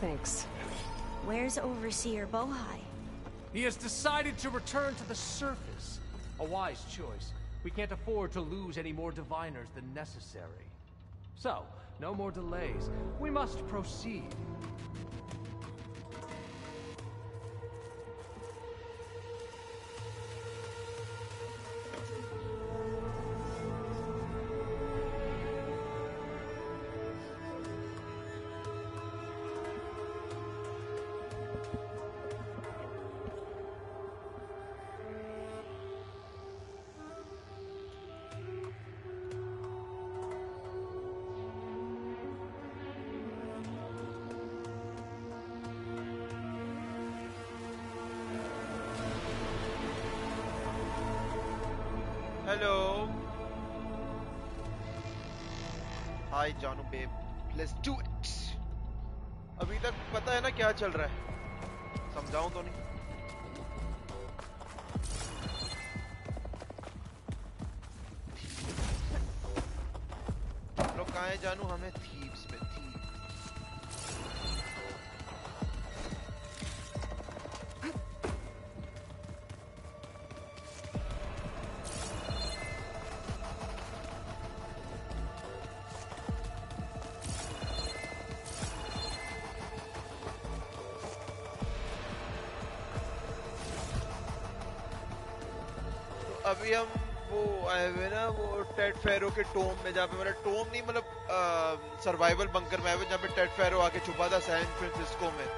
Thanks. Where's Overseer Bohai? He has decided to return to the surface. A wise choice. We can't afford to lose any more diviners than necessary. So, no more delays. We must proceed. Hello. Hi Janu babe. Let's do it. अभी तक पता है ना क्या चल रहा है? समझाऊं तो नहीं? लोग कहाँ हैं जानू? हमें थीव्स पे अभी हम वो आए हुए ना वो टेड फेरो के टोम में, जहाँ पे मतलब टोम नहीं मतलब सर्वाइवल बंकर में आए हुए जहाँ पे टेड फेरो आके छुपा था सैन फ्रांसिस्को में।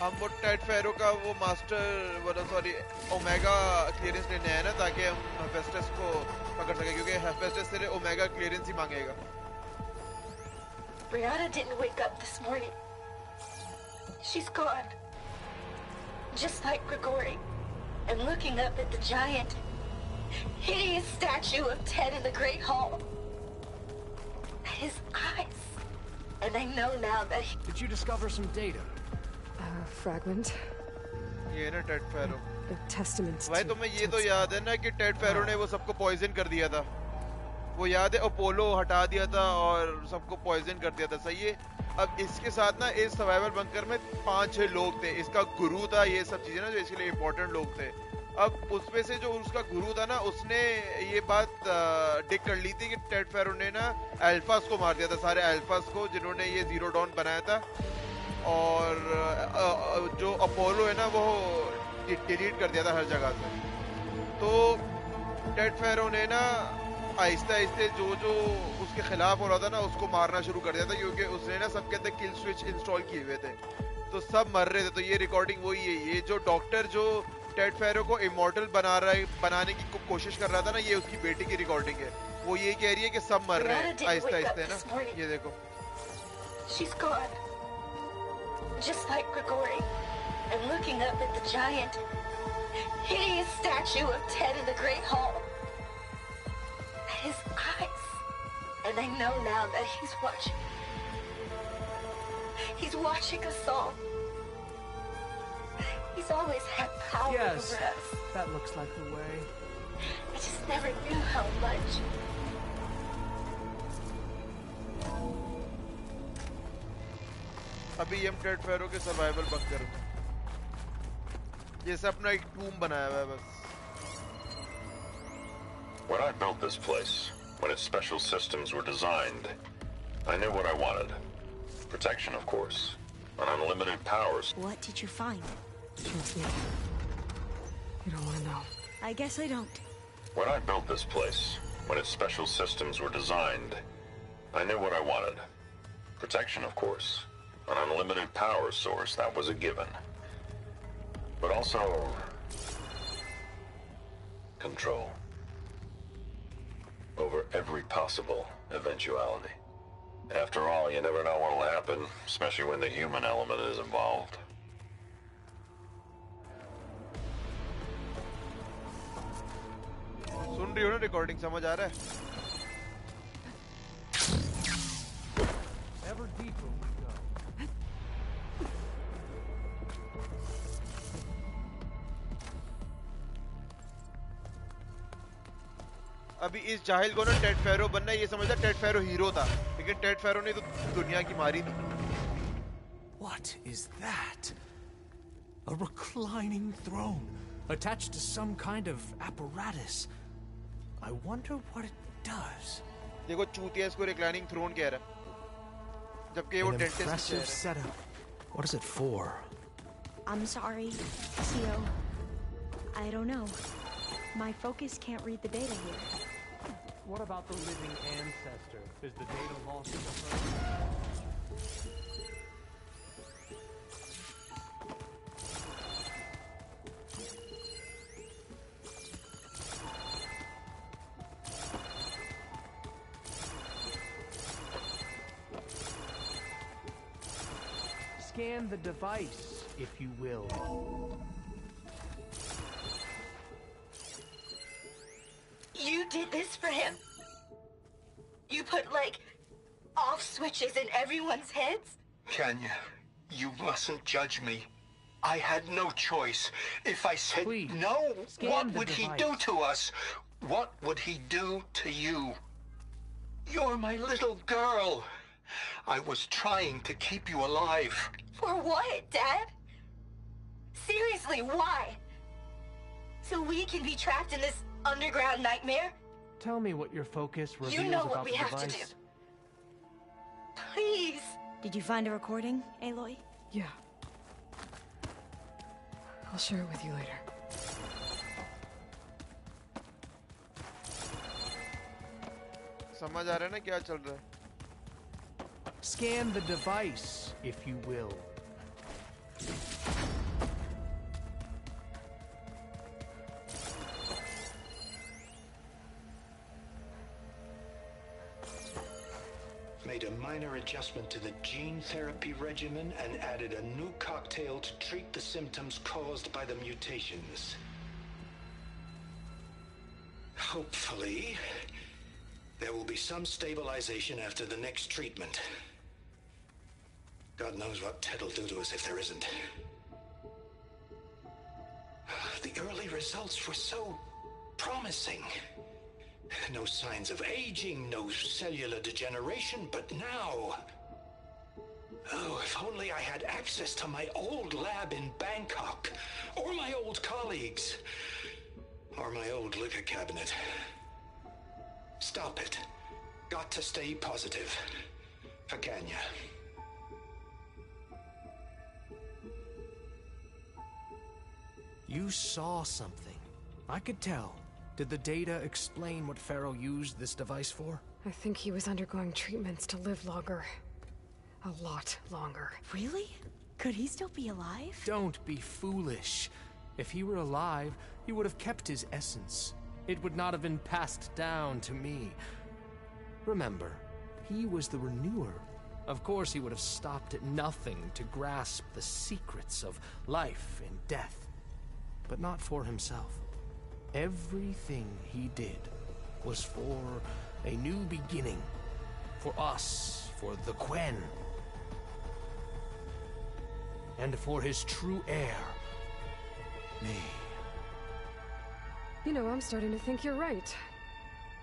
हम वो टेड फेरो का वो मास्टर वो सॉरी ओमेगा क्लियरेंस लेने आए ना ताकि हम हेफेस्टस को पकड़ सके, क्योंकि हेफेस्टस से ओमेगा क्लियरेंस ही मांगेगा। Brianna didn't wake up this morning. She's gone. Just like Grigori. And looking up at the giant, hideous statue of Ted in the Great Hall. His eyes. And I know now that he... Did you discover some data? A fragment. ये ना Ted ferro. A testament. भाई तुम्हें ये तो याद है ना कि टेड फेरो ने वो सबको पॉइजन कर दिया था? वो याद है? अपोलो हटा दिया था और सबको पॉइजन कर दिया था, सही है? अब इसके साथ ना इस सर्वाइवल बंकर में 5-6 लोग थे, इसका गुरु था, ये सब चीजें ना जो इसके लिए इम्पोर्टेंट लोग थे। अब उसमें से जो उसका गुरु था ना उसने ये बात डिक कर ली थी कि टेड फेरो ने ना अल्फास को मार दिया था, सारे अल्फास को जिन्होंने ये जीरो डॉन बनाया था। और जो अपोलो है ना वो डिलीट कर दिया था हर जगह से। तो टेड फेरो ने ना आहिस्ते आहिस्ते जो जो उसके खिलाफ हो रहा था ना उसको मारना शुरू कर दिया था, क्योंकि उसने ना सबके अंदर किल स्विच इंस्टॉल किए हुए थे, तो सब मर रहे थे। तो ये रिकॉर्डिंग वही है, ये जो डॉक्टर जो टेड फेरो को इमॉर्टल बनाने की कोशिश कर रहा था ना, ये उसकी बेटी की रिकॉर्डिंग है। वो ये कह रही है कि सब मर रहे हैं आहिस्ते आहिस्ते ना। ये देखो She's gone. Just like Grigori. And looking up at the giant, hideous statue of Ted in the Great Hall. His eyes. And I know now that he's watching. He's watching us all. He's always had power Yes, over us. that looks like the way. I just never knew how much. अभी हम Ted फेरो के survival bunker में जैसे अपना एक टूम बनाया हुआ है बस। When I built this place, when its special systems were designed, I knew what I wanted. Protection, of course, and unlimited powers. What did you find? Trust me. You don't want to know. I guess I don't. When I built this place, when its special systems were designed, I knew what I wanted. Protection, of course, an unlimited power source, that was a given. But also... control. Over every possible eventuality. After all, you never know what will happen, especially when the human element is involved. सुन रही हो ना recording? समझ आ रहा है? Ever deeper we go. अभी इस जाहिल को ना टेड फेरो बनना है, ये समझता टेड फेरो हीरो था, ठीक लेकिन टेड फेरो ने तो दुनिया की मारी थी. What is that? A reclining throne attached to some kind of apparatus. I wonder what it does. देखो चूतिया इसको रिक्लाइनिंग थ्रोन कह रहा है, जबकि वो An डेंटिस्ट impressive है. setup. What is it for? I'm sorry, CO. I don't know. My focus can't read the data here. What about the living ancestor? Is the data lost to her? Scan the device, if you will. You did this for him. You put, like, off switches in everyone's heads? Kenya, you mustn't judge me. I had no choice. If I said Please, no, scan what the would he device. do to us? What would he do to you? You're my little girl. I was trying to keep you alive. For what, Dad? Seriously, why? So we can be trapped in this underground nightmare? Tell me what your focus reveals You know what about we the have to device. do. Please. Did you find a recording, Aloy? Yeah. I'll share it with you later. समझ आ रहा है ना क्या चल रहा है? Scan the device, if you will. Made a minor adjustment to the gene therapy regimen and added a new cocktail to treat the symptoms caused by the mutations. Hopefully, there will be some stabilization after the next treatment. God knows what Ted will do to us if there isn't. The early results were so promising. No signs of aging, no cellular degeneration, but now... Oh, if only I had access to my old lab in Bangkok, or my old colleagues, or my old liquor cabinet. Stop it. Got to stay positive. For Kenya. You saw something. I could tell. Did the data explain what Pharaoh used this device for? I think he was undergoing treatments to live longer. A lot longer. Really? Could he still be alive? Don't be foolish. If he were alive, he would have kept his essence. It would not have been passed down to me. Remember, he was the renewer. Of course he would have stopped at nothing to grasp the secrets of life and death. But not for himself. Everything he did was for a new beginning. For us, for the Quen. And for his true heir, me. You know, I'm starting to think you're right.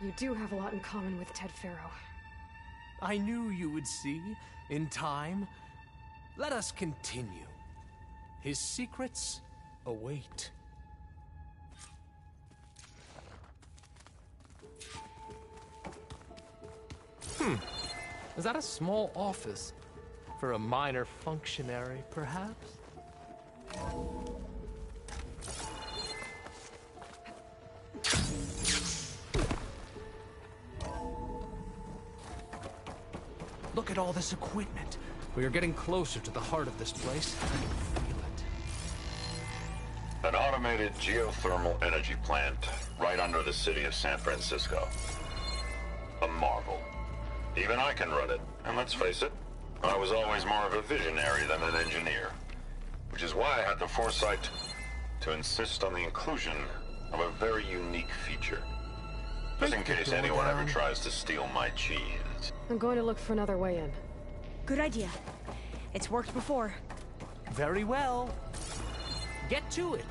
You do have a lot in common with Ted Pharaoh. I knew you would see, in time. Let us continue. His secrets await. Is that a small office? For a minor functionary, perhaps? Look at all this equipment. We are getting closer to the heart of this place. I can feel it. An automated geothermal energy plant right under the city of San Francisco. A marvel. Even I can run it, and let's face it, I was always more of a visionary than an engineer. Which is why I had the foresight to insist on the inclusion of a very unique feature. Just in case anyone ever tries to steal my cheese. I'm going to look for another way in. Good idea. It's worked before. Very well. Get to it.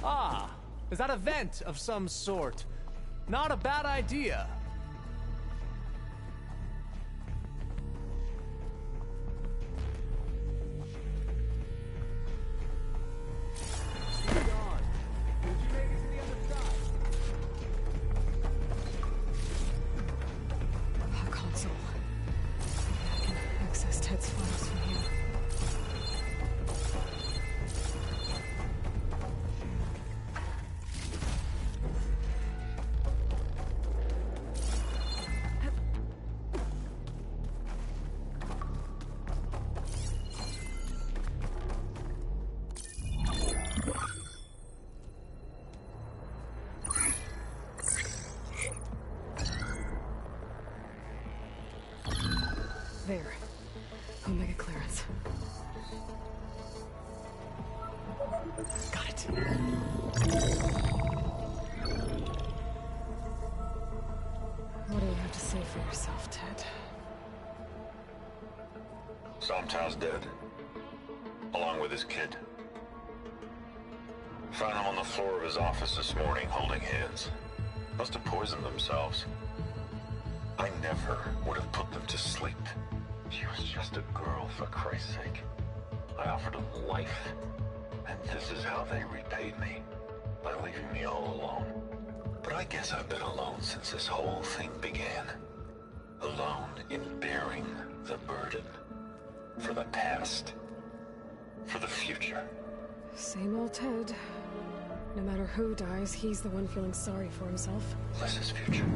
Ah, Is that a vent of some sort? Not a bad idea. A console. I can access Ted's files from here. There. Omega clearance. Got it. What do you have to say for yourself, Ted? Somtow's dead. Along with his kid. Found him on the floor of his office this morning, holding hands. Must have poisoned themselves. I never would have put them to sleep. She was just a girl, for Christ's sake. I offered them life, and this is how they repaid me, by leaving me all alone. But I guess I've been alone since this whole thing began. Alone in bearing the burden. For the past. For the future. Same old Ted. No matter who dies, he's the one feeling sorry for himself. Liz's future.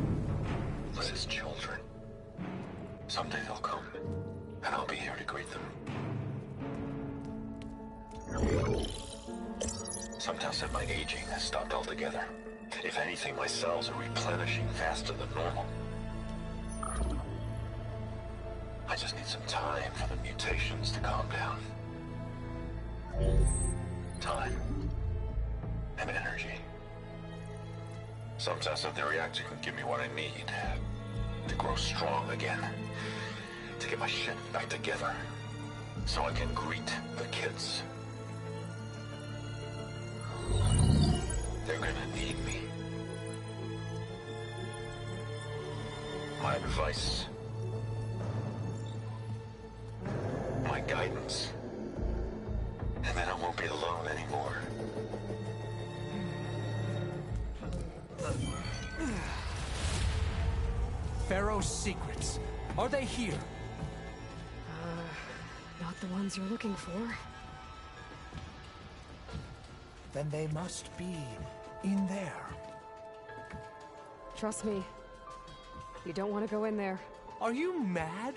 Liz's children. Someday they'll come, and I'll be here to greet them. Somtow said my aging has stopped altogether. If anything, my cells are replenishing faster than normal. I just need some time for the mutations to calm down. Time. And energy. Somtow said the reactor can give me what I need. To grow strong again. To get my shit back together. So I can greet the kids. They're gonna need me. My advice. My guidance. And then I won't be alone anymore. Pharaoh's secrets. Are they here? Not the ones you're looking for. Then they must be in there. Trust me. You don't want to go in there. Are you mad?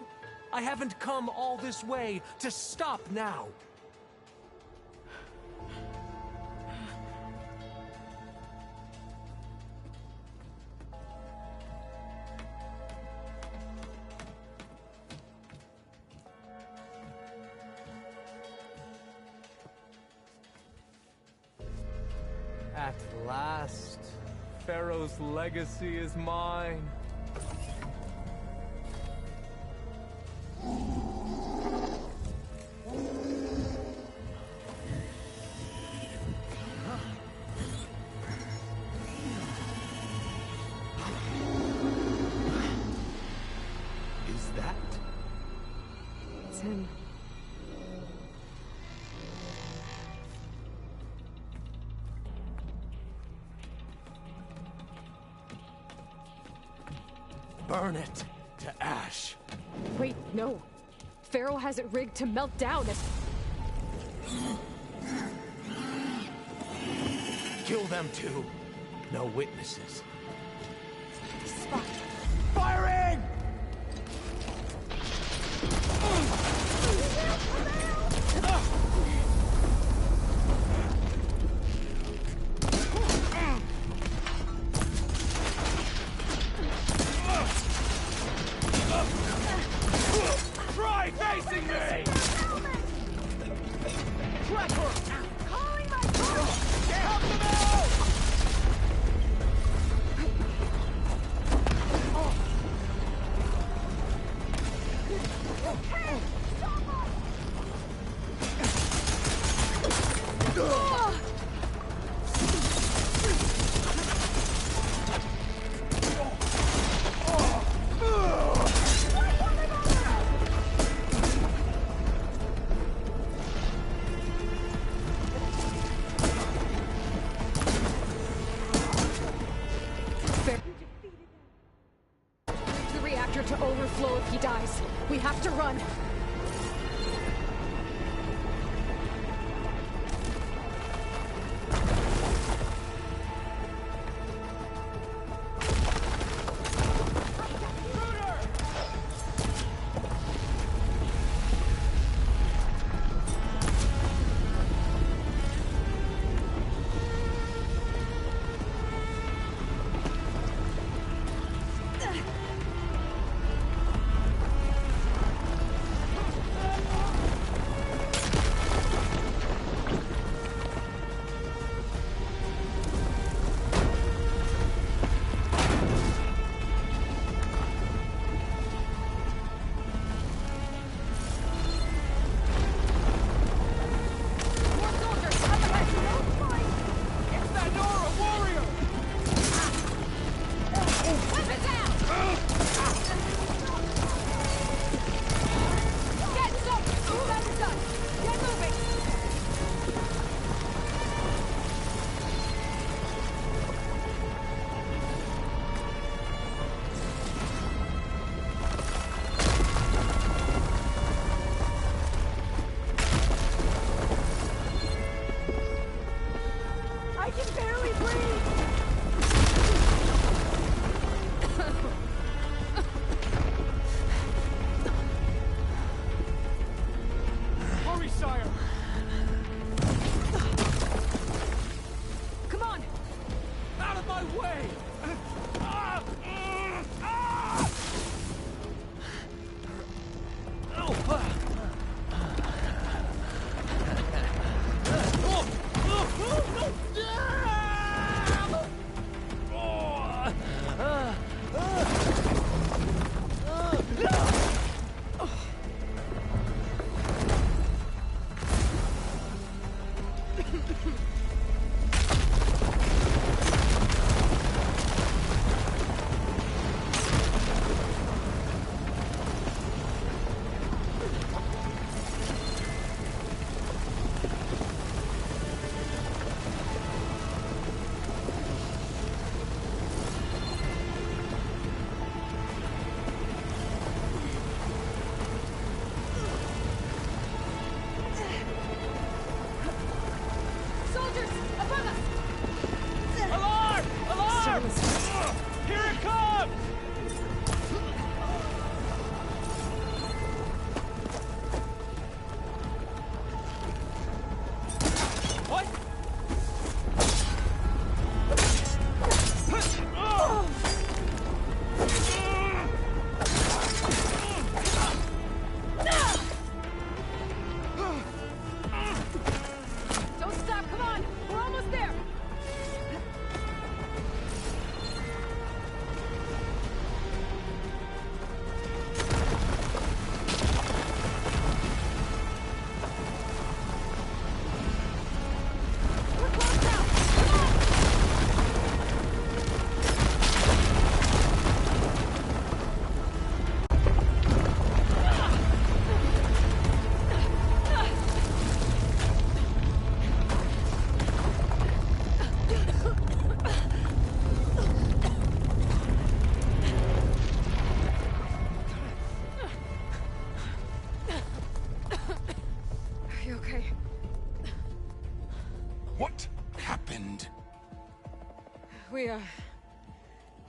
I haven't come all this way to stop now. At last, Pharaoh's legacy is mine. Is that? It's him. Burn it to ash. Wait, no. Pharaoh has it rigged to melt down if... Kill them too. No witnesses. Spot. Firing! Try facing me! Calling my phone! Help them out! run.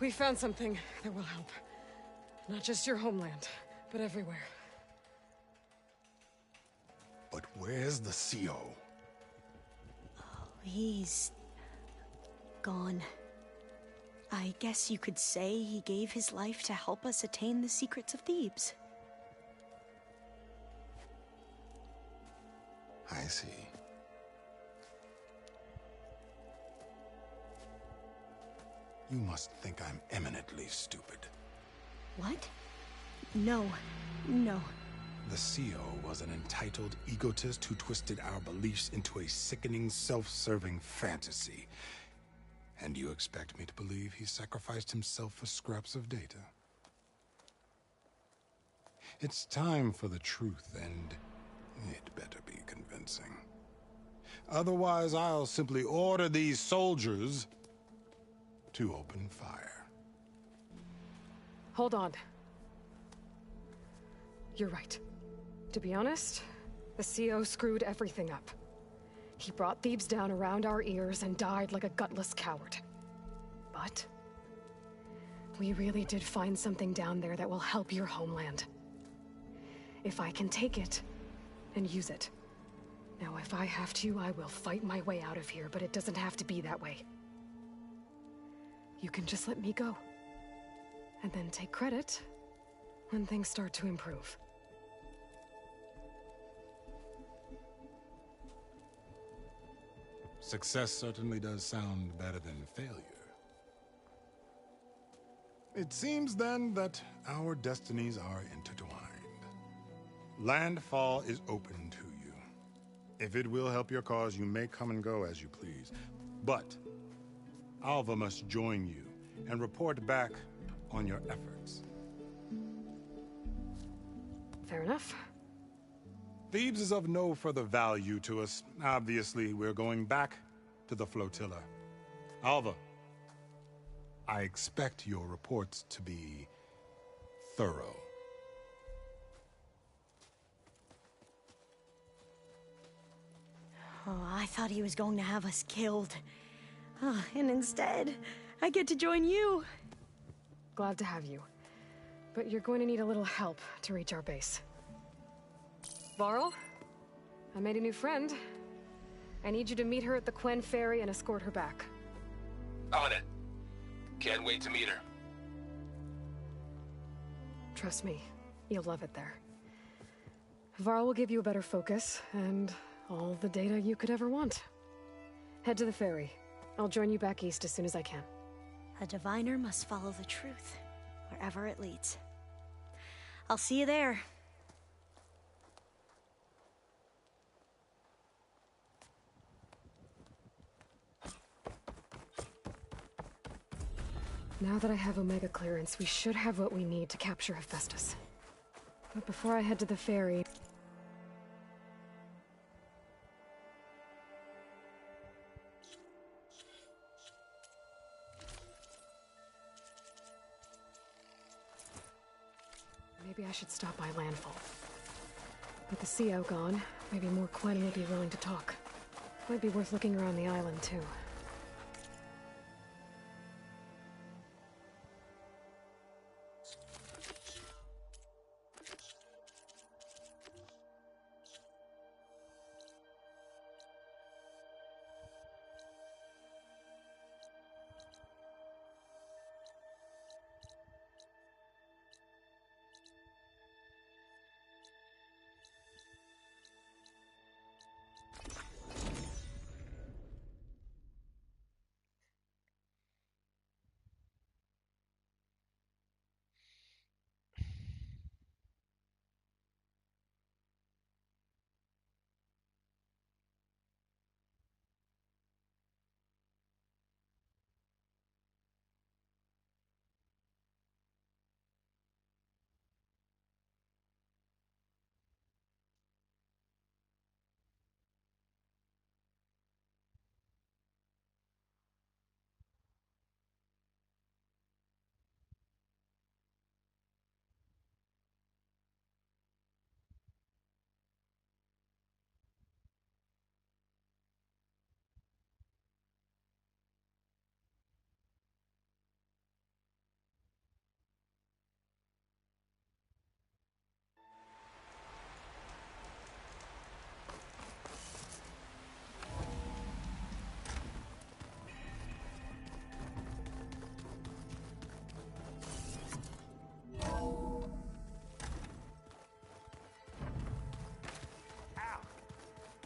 We found something that will help. Not just your homeland, but everywhere. But where's the CO? He's gone. I guess you could say he gave his life to help us attain the secrets of Thebes. I see. You must think I'm eminently stupid. What? No. The CO was an entitled egotist who twisted our beliefs into a sickening, self-serving fantasy. And you expect me to believe he sacrificed himself for scraps of data? It's time for the truth, and it better be convincing. Otherwise, I'll simply order these soldiers to open fire. Hold on. You're right. To be honest, the CO screwed everything up. He brought Thebes down around our ears and died like a gutless coward. But we really did find something down there that will help your homeland. If I can take it and use it. Now, if I have to, I will fight my way out of here, but it doesn't have to be that way. You can just let me go. And then take credit when things start to improve. Success certainly does sound better than failure. It seems then that our destinies are intertwined. Landfall is open to you. If it will help your cause, you may come and go as you please. But Alva must join you and report back on your efforts. Fair enough. Thebes is of no further value to us. Obviously, we're going back to the flotilla. Alva, I expect your reports to be thorough. Oh, I thought he was going to have us killed. Oh, and instead, I get to join you. Glad to have you. But you're going to need a little help to reach our base. Varl, I made a new friend. I need you to meet her at the Quen Ferry and escort her back. On it. Can't wait to meet her. Trust me, you'll love it there. Varl will give you a better focus, and all the data you could ever want. Head to the ferry. I'll join you back east as soon as I can. A diviner must follow the truth, wherever it leads. I'll see you there. Now that I have Omega clearance, we should have what we need to capture Hephaestus. But before I head to the ferry... maybe I should stop by Landfall. With the CO gone, maybe more Quen will be willing to talk. Might be worth looking around the island, too.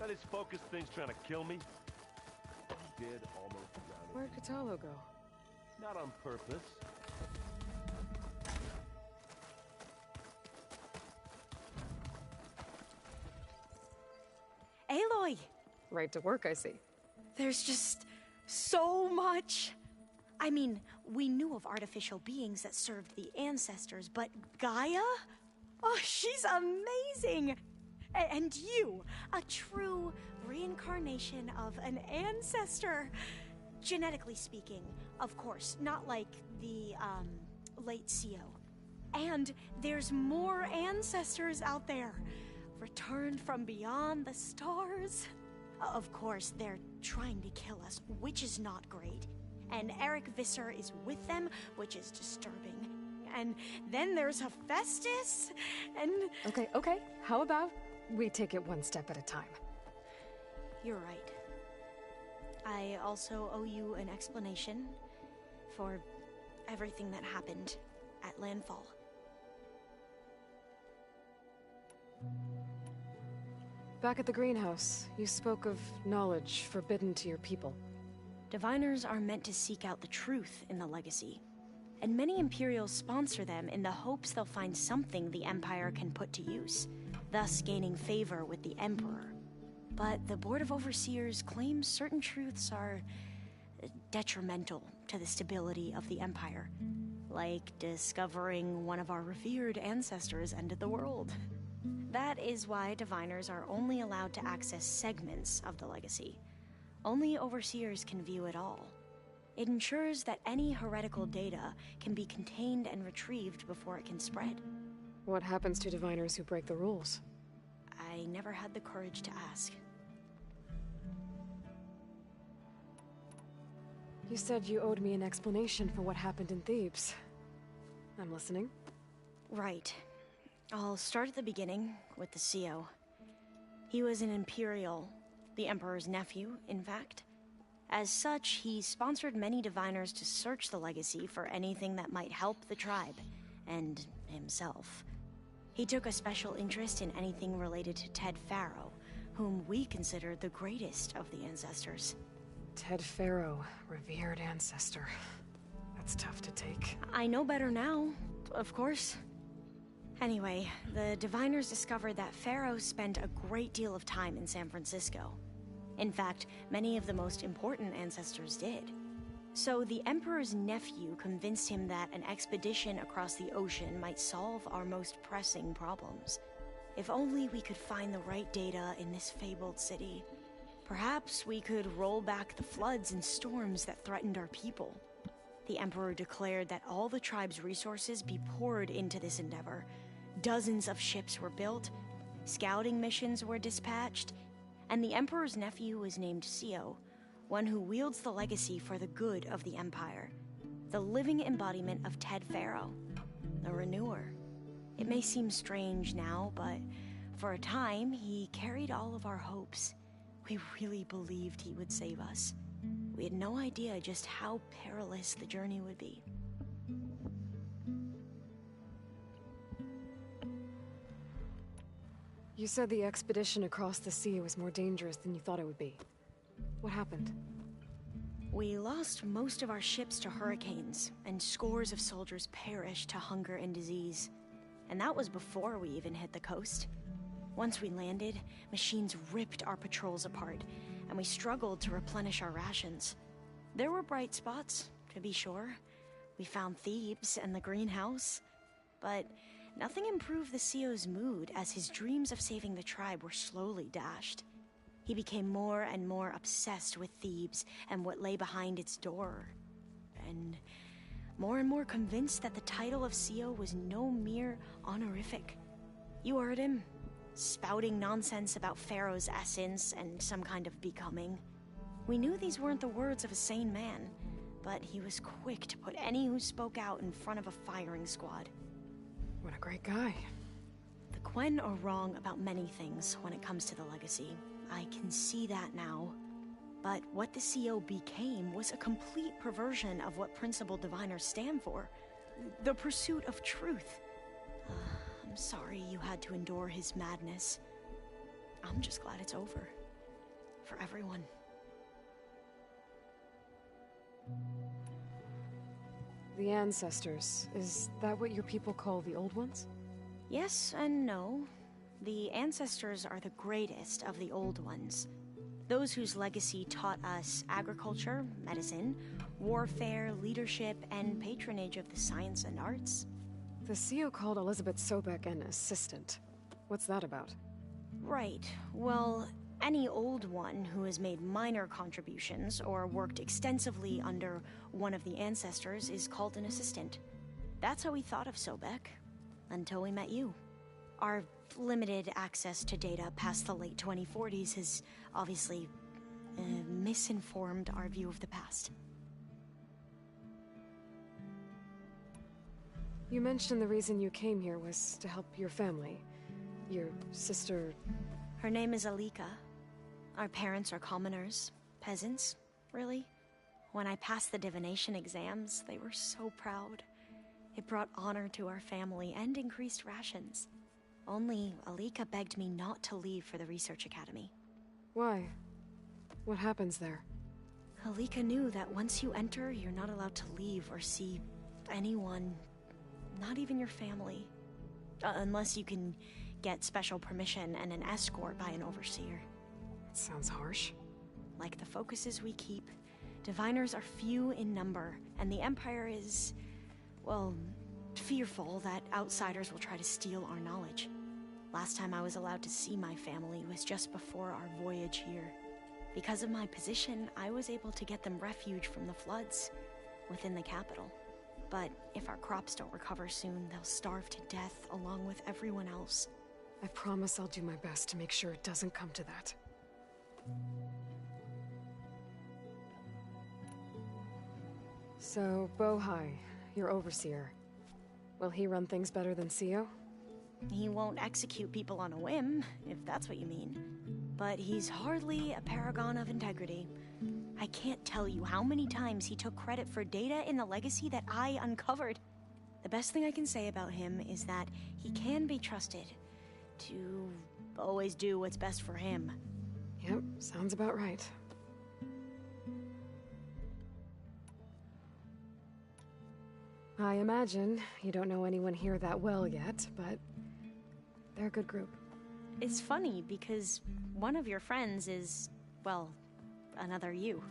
That is focus thing's trying to kill me. Dead almost drowned. Where'd Kotallo go? Not on purpose. Aloy! Right to work, I see. There's just so much. I mean, we knew of artificial beings that served the ancestors, but Gaia? Oh, she's amazing! And you, a true reincarnation of an ancestor. Genetically speaking, of course, not like the, late CO. And there's more ancestors out there. returned from beyond the stars. Of course, they're trying to kill us, which is not great. And Eric Visser is with them, which is disturbing. And then there's Hephaestus, and... Okay. How about we take it one step at a time? You're right. I also owe you an explanation for everything that happened at Landfall. Back at the greenhouse, you spoke of knowledge forbidden to your people. Diviners are meant to seek out the truth in the Legacy, and many Imperials sponsor them in the hopes they'll find something the Empire can put to use, thus gaining favor with the Emperor. But the Board of Overseers claims certain truths are detrimental to the stability of the Empire, like discovering one of our revered ancestors ended the world. That is why Diviners are only allowed to access segments of the Legacy. Only Overseers can view it all. It ensures that any heretical data can be contained and retrieved before it can spread. What happens to Diviners who break the rules? I never had the courage to ask. You said you owed me an explanation for what happened in Thebes. I'm listening. Right. I'll start at the beginning with the CO. He was an Imperial, the Emperor's nephew, in fact. As such, he sponsored many Diviners to search the Legacy for anything that might help the tribe, and himself. He took a special interest in anything related to Ted Faro, whom we consider the greatest of the ancestors. Ted Faro, revered ancestor. That's tough to take. I know better now, of course. Anyway, the Diviners discovered that Faro spent a great deal of time in San Francisco. In fact, many of the most important ancestors did. So the Emperor's nephew convinced him that an expedition across the ocean might solve our most pressing problems. If only we could find the right data in this fabled city, perhaps we could roll back the floods and storms that threatened our people. The Emperor declared that all the tribe's resources be poured into this endeavor. Dozens of ships were built, scouting missions were dispatched, and the Emperor's nephew was named CO, one who wields the Legacy for the good of the Empire. The living embodiment of Ted Faro, the Renewer. It may seem strange now, but for a time, he carried all of our hopes. We really believed he would save us. We had no idea just how perilous the journey would be. You said the expedition across the sea was more dangerous than you thought it would be. What happened? We lost most of our ships to hurricanes, and scores of soldiers perished to hunger and disease. And that was before we even hit the coast. Once we landed, machines ripped our patrols apart, and we struggled to replenish our rations. There were bright spots, to be sure. We found Thebes and the greenhouse, but nothing improved the CO's mood as his dreams of saving the tribe were slowly dashed. He became more and more obsessed with Thebes and what lay behind its door, and more convinced that the title of CO was no mere honorific. You heard him, spouting nonsense about Pharaoh's essence and some kind of becoming. We knew these weren't the words of a sane man, but he was quick to put any who spoke out in front of a firing squad. What a great guy. The Quen are wrong about many things when it comes to the Legacy. I can see that now. But what the CO became was a complete perversion of what Principal Diviners stand for. The pursuit of truth. I'm sorry you had to endure his madness. I'm just glad it's over. For everyone. The ancestors, is that what your people call the Old Ones? Yes and no. The ancestors are the greatest of the Old Ones. Those whose legacy taught us agriculture, medicine, warfare, leadership, and patronage of the science and arts. The CO called Elizabeth Sobek an assistant. What's that about? Right. Well, any Old One who has made minor contributions or worked extensively under one of the ancestors is called an assistant. That's how we thought of Sobek, until we met you. Our limited access to data past the late 2040s has obviously misinformed our view of the past. You mentioned the reason you came here was to help your family. Your sister... Her name is Alika. Our parents are commoners. Peasants, really. When I passed the divination exams, they were so proud. It brought honor to our family and increased rations. Only Alika begged me not to leave for the research academy. Why? What happens there? Alika knew that once you enter, you're not allowed to leave or see anyone, not even your family. Unless you can get special permission and an escort by an overseer. That sounds harsh. Like the focuses we keep, diviners are few in number, and the Empire is, well, fearful that outsiders will try to steal our knowledge. Last time I was allowed to see my family was just before our voyage here. Because of my position, I was able to get them refuge from the floods within the capital. But if our crops don't recover soon, they'll starve to death along with everyone else. I promise I'll do my best to make sure it doesn't come to that. So, Bohai, your overseer. Will he run things better than Sio? He won't execute people on a whim, if that's what you mean. But he's hardly a paragon of integrity. I can't tell you how many times he took credit for data in the legacy that I uncovered. The best thing I can say about him is that he can be trusted to always do what's best for him. Yep, sounds about right. I imagine you don't know anyone here that well yet, but they're a good group. It's funny because one of your friends is, well, another you.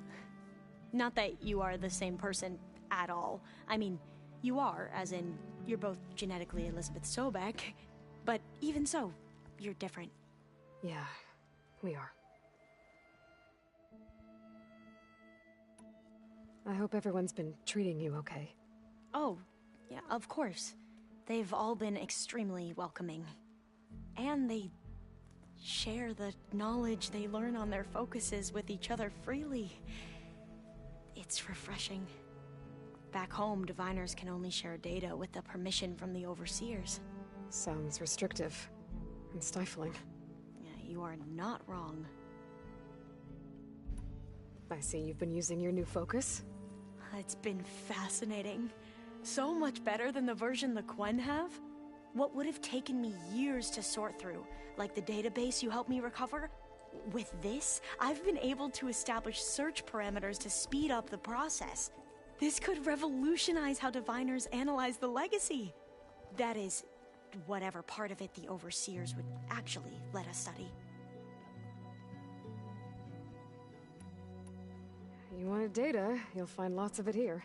Not that you are the same person at all. I mean, you are, as in, you're both genetically Elizabeth Sobek, but even so, you're different. Yeah, we are. I hope everyone's been treating you okay. Oh, yeah, of course. They've all been extremely welcoming. And they share the knowledge they learn on their focuses with each other freely. It's refreshing. Back home, diviners can only share data with the permission from the overseers. Sounds restrictive and stifling. Yeah, you are not wrong. I see you've been using your new focus. It's been fascinating. So much better than the version the Quen have. What would have taken me years to sort through, like the database you helped me recover, with this, I've been able to establish search parameters to speed up the process. This could revolutionize how diviners analyze the legacy. That is, whatever part of it the overseers would actually let us study. You wanted data, you'll find lots of it here.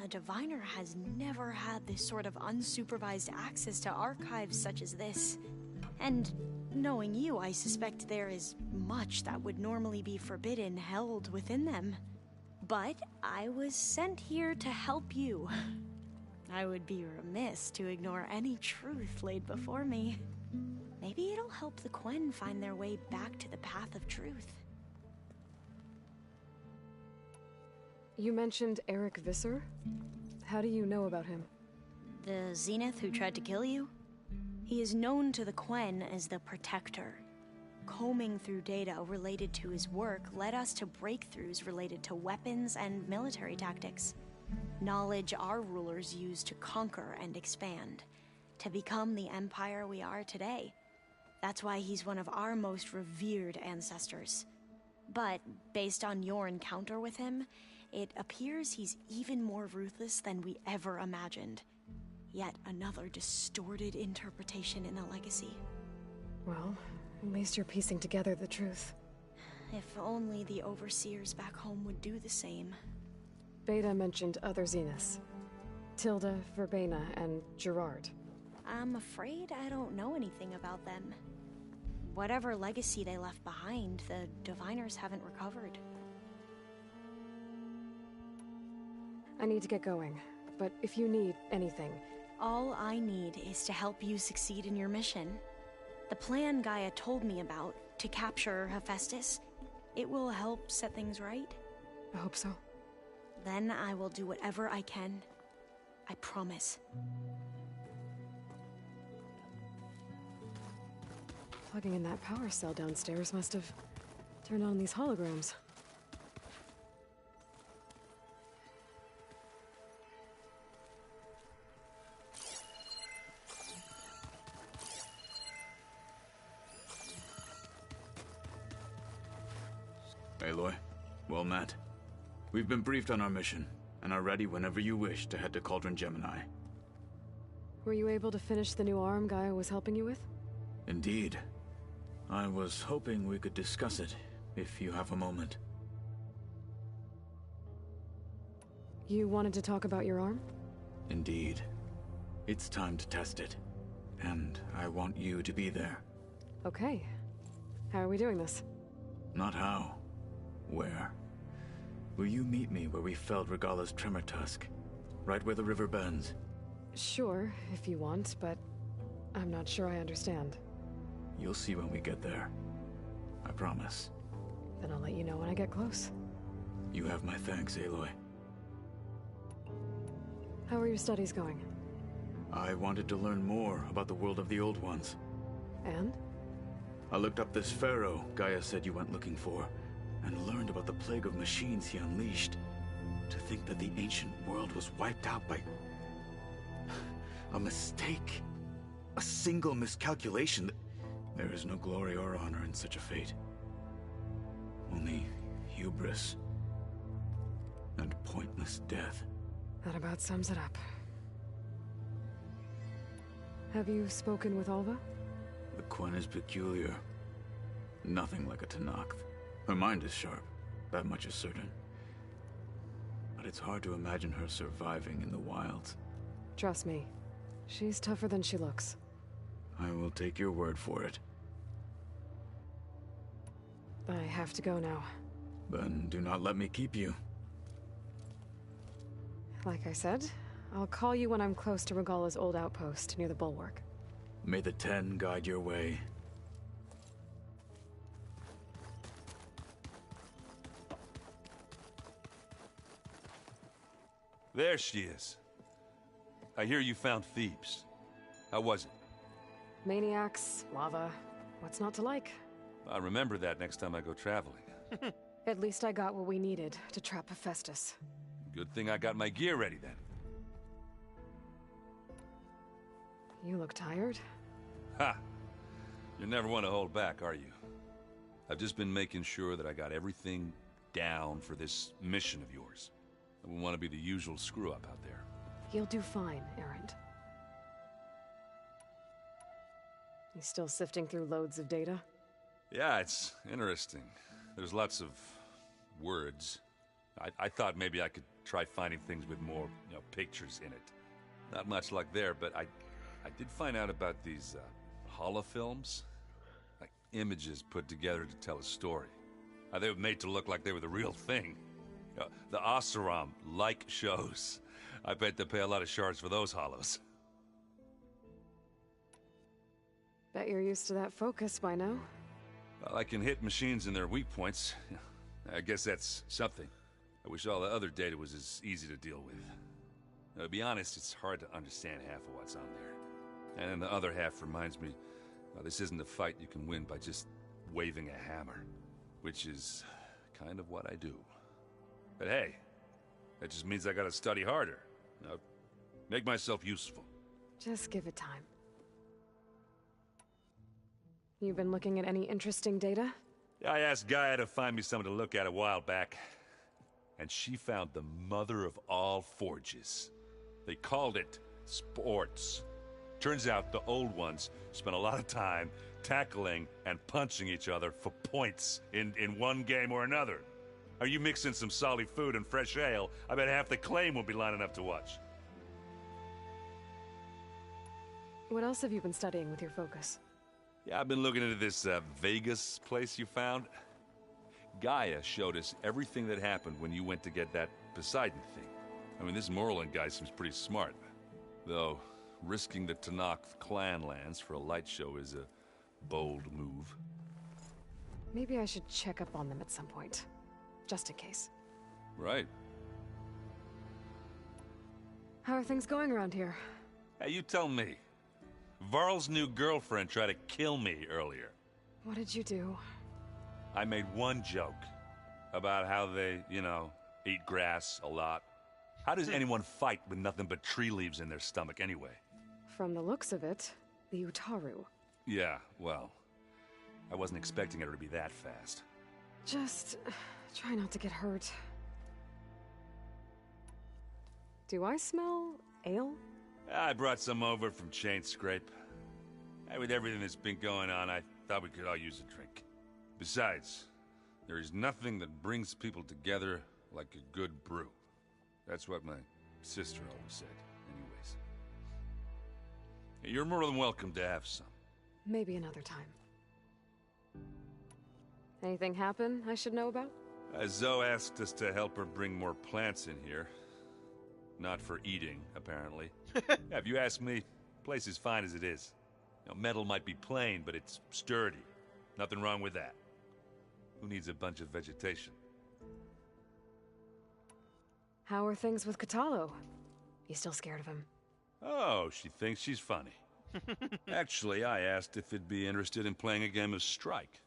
A diviner has never had this sort of unsupervised access to archives such as this. And knowing you, I suspect there is much that would normally be forbidden held within them. But I was sent here to help you. I would be remiss to ignore any truth laid before me. Maybe it'll help the Quen find their way back to the path of truth. You mentioned Eric Visser? How do you know about him? The Zenith who tried to kill you? He is known to the Quen as the Protector. Combing through data related to his work led us to breakthroughs related to weapons and military tactics. Knowledge our rulers used to conquer and expand, to become the empire we are today. That's why he's one of our most revered ancestors. But based on your encounter with him, it appears he's even more ruthless than we ever imagined. Yet another distorted interpretation in the legacy. Well, at least you're piecing together the truth. If only the overseers back home would do the same. Beta mentioned other Zeniths. Tilda, Verbena, and Gerard. I'm afraid I don't know anything about them. Whatever legacy they left behind, the diviners haven't recovered. I need to get going, but if you need anything... All I need is to help you succeed in your mission. The plan Gaia told me about to capture Hephaestus, it will help set things right. I hope so. Then I will do whatever I can. I promise. Plugging in that power cell downstairs must have turned on these holograms. Aloy, well met. We've been briefed on our mission, and are ready whenever you wish to head to Cauldron Gemini. Were you able to finish the new arm Gaia was helping you with? Indeed. I was hoping we could discuss it, if you have a moment. You wanted to talk about your arm? Indeed. It's time to test it. And I want you to be there. Okay. How are we doing this? Not how. Where? Will you meet me where we felled Regalla's Tremor Tusk? Right where the river bends? Sure, if you want, but I'm not sure I understand. You'll see when we get there. I promise. Then I'll let you know when I get close. You have my thanks, Aloy. How are your studies going? I wanted to learn more about the world of the Old Ones. And? I looked up this pharaoh Gaia said you went looking for, and learned about the plague of machines he unleashed. To think that the ancient world was wiped out by a mistake. A single miscalculation. There is no glory or honor in such a fate. Only hubris and pointless death. That about sums it up. Have you spoken with Alva? The Quen is peculiar. Nothing like a Tenakth. Her mind is sharp, that much is certain. But it's hard to imagine her surviving in the wilds. Trust me, she's tougher than she looks. I will take your word for it. I have to go now. Then do not let me keep you. Like I said, I'll call you when I'm close to Regalla's old outpost near the bulwark. May the Ten guide your way. There she is. I hear you found Thebes. How was it? Maniacs, lava, what's not to like? I'll remember that next time I go traveling. At least I got what we needed to trap Hephaestus. Good thing I got my gear ready then. You look tired. Ha! You never want to hold back, are you? I've just been making sure that I got everything down for this mission of yours. I wouldn't want to be the usual screw-up out there. You'll do fine, Erend. You still sifting through loads of data? Yeah, it's interesting. There's lots of words. I thought maybe I could try finding things with more, pictures in it. Not much luck there, but I did find out about these holofilms. Like images put together to tell a story. They were made to look like they were the real thing. The Oseram like shows. I bet they pay a lot of shards for those hollows. Bet you're used to that focus by now. Well, I can hit machines in their weak points. I guess that's something. I wish all the other data was as easy to deal with. To be honest, it's hard to understand half of what's on there. And then the other half reminds me, this isn't a fight you can win by just waving a hammer. Which is kind of what I do. But hey, that just means I gotta study harder. Make myself useful. Just give it time. You've been looking at any interesting data? I asked Gaia to find me something to look at a while back. And she found the mother of all forges. They called it sports. Turns out the old ones spent a lot of time tackling and punching each other for points in one game or another. Are you mixing some solid food and fresh ale? I bet half the claim will be lining up to watch. What else have you been studying with your focus? Yeah, I've been looking into this Vegas place you found. Gaia showed us everything that happened when you went to get that Poseidon thing. I mean, this Merlin guy seems pretty smart. Though, risking the Tenakth clan lands for a light show is a bold move. Maybe I should check up on them at some point. Just in case. Right. How are things going around here? Hey, you tell me. Varl's new girlfriend tried to kill me earlier. What did you do? I made one joke about how they, you know, eat grass a lot. How does anyone fight with nothing but tree leaves in their stomach anyway? From the looks of it, the Utaru. Yeah, well, I wasn't expecting her to be that fast. Just try not to get hurt. Do I smell ale? I brought some over from Chain Scrape. Hey, with everything that's been going on, I thought we could all use a drink. Besides, there is nothing that brings people together like a good brew. That's what my sister always said, anyways. Hey, you're more than welcome to have some. Maybe another time. Anything happen I should know about? Zoe asked us to help her bring more plants in here. Not for eating, apparently. Yeah, if you ask me, the place is fine as it is. You know, metal might be plain, but it's sturdy. Nothing wrong with that. Who needs a bunch of vegetation? How are things with Kotallo? You still scared of him? Oh, she thinks she's funny. Actually, I asked if it'd be interested in playing a game of Strike.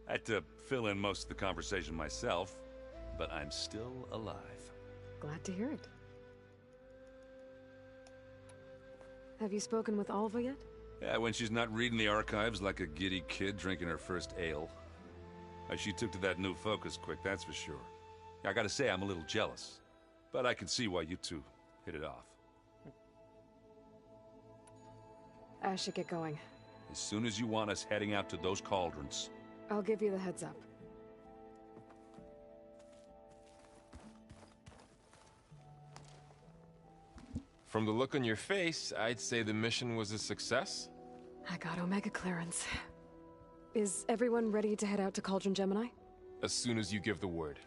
I had to fill in most of the conversation myself, but I'm still alive. Glad to hear it. Have you spoken with Alva yet? Yeah, when she's not reading the archives like a giddy kid drinking her first ale. She took to that new focus quick, that's for sure. I gotta say, I'm a little jealous. But I can see why you two hit it off. I should get going. As soon as you want us heading out to those cauldrons. I'll give you the heads up. From the look on your face, I'd say the mission was a success. I got Omega clearance. Is everyone ready to head out to Cauldron Gemini? As soon as you give the word.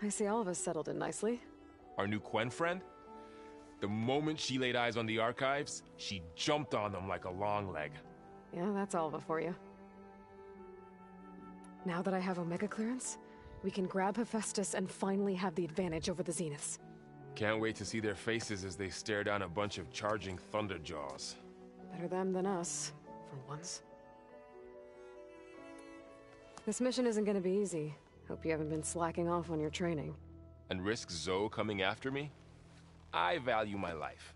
I see all of us settled in nicely. Our new Quen friend? The moment she laid eyes on the archives, she jumped on them like a long leg. Yeah, that's Alva for you. Now that I have Omega clearance, we can grab Hephaestus and finally have the advantage over the Zeniths. Can't wait to see their faces as they stare down a bunch of charging Thunderjaws. Better them than us, for once. This mission isn't gonna be easy. Hope you haven't been slacking off on your training. And risk Zoe coming after me? I value my life.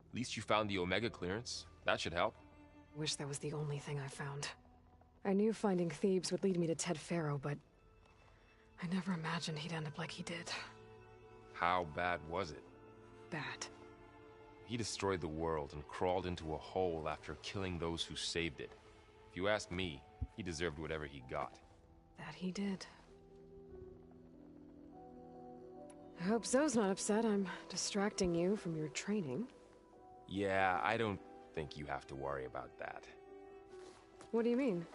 At least you found the Omega clearance. That should help. Wish that was the only thing I found. I knew finding Thebes would lead me to Ted Faro, but I never imagined he'd end up like he did. How bad was it? Bad. He destroyed the world and crawled into a hole after killing those who saved it. If you ask me, he deserved whatever he got. That he did. I hope Zoe's not upset I'm distracting you from your training. Yeah, I don't think you have to worry about that. What do you mean?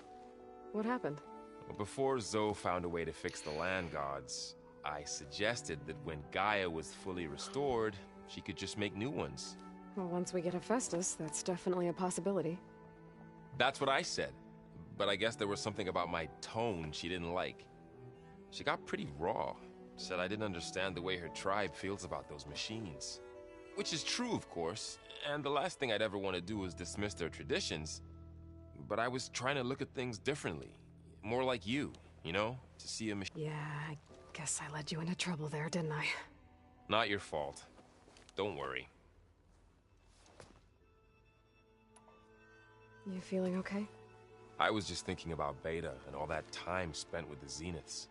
What happened? Well, before Zoe found a way to fix the land gods, I suggested that when Gaia was fully restored, she could just make new ones. Well, once we get Hephaestus, that's definitely a possibility. That's what I said. But I guess there was something about my tone she didn't like. She got pretty raw. Said I didn't understand the way her tribe feels about those machines. Which is true, of course, and the last thing I'd ever want to do is dismiss their traditions. But I was trying to look at things differently. More like you know? To see a machine. Yeah, I guess I led you into trouble there, didn't I? Not your fault. Don't worry. You feeling okay? I was just thinking about Beta and all that time spent with the Zeniths.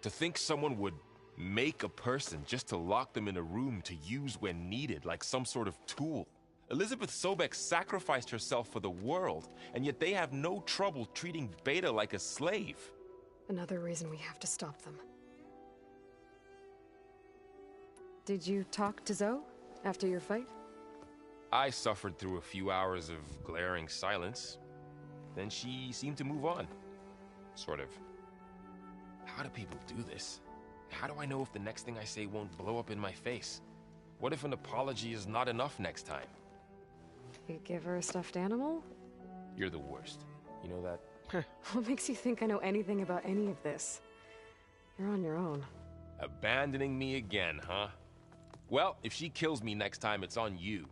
To think someone would make a person just to lock them in a room to use when needed, like some sort of tool. Elizabeth Sobek sacrificed herself for the world, and yet they have no trouble treating Beta like a slave. Another reason we have to stop them. Did you talk to Zoe after your fight? I suffered through a few hours of glaring silence. Then she seemed to move on. Sort of. How do people do this? How do I know if the next thing I say won't blow up in my face? What if an apology is not enough next time? You give her a stuffed animal? You're the worst. You know that? What makes you think I know anything about any of this? You're on your own. Abandoning me again, huh? Well, if she kills me next time, it's on you.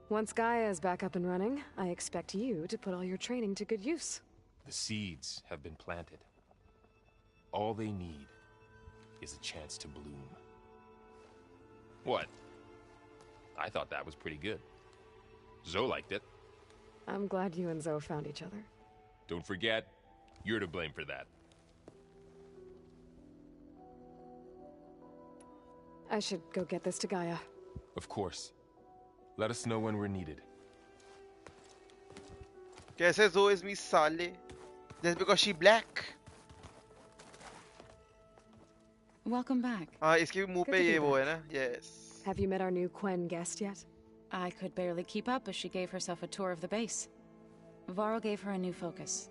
Once Gaia is back up and running, I expect you to put all your training to good use. The seeds have been planted. All they need is a chance to bloom. What? I thought that was pretty good. Zoe liked it. I'm glad you and Zoe found each other. Don't forget, you're to blame for that. I should go get this to Gaia. Of course. Let us know when we're needed. कैसे Zoe is me साले? Just because she black? Welcome back. हाँ इसके भी मुंह पे ये वो है ना? Yes. Have you met our new Quen guest yet? I could barely keep up as she gave herself a tour of the base. Varl gave her a new focus.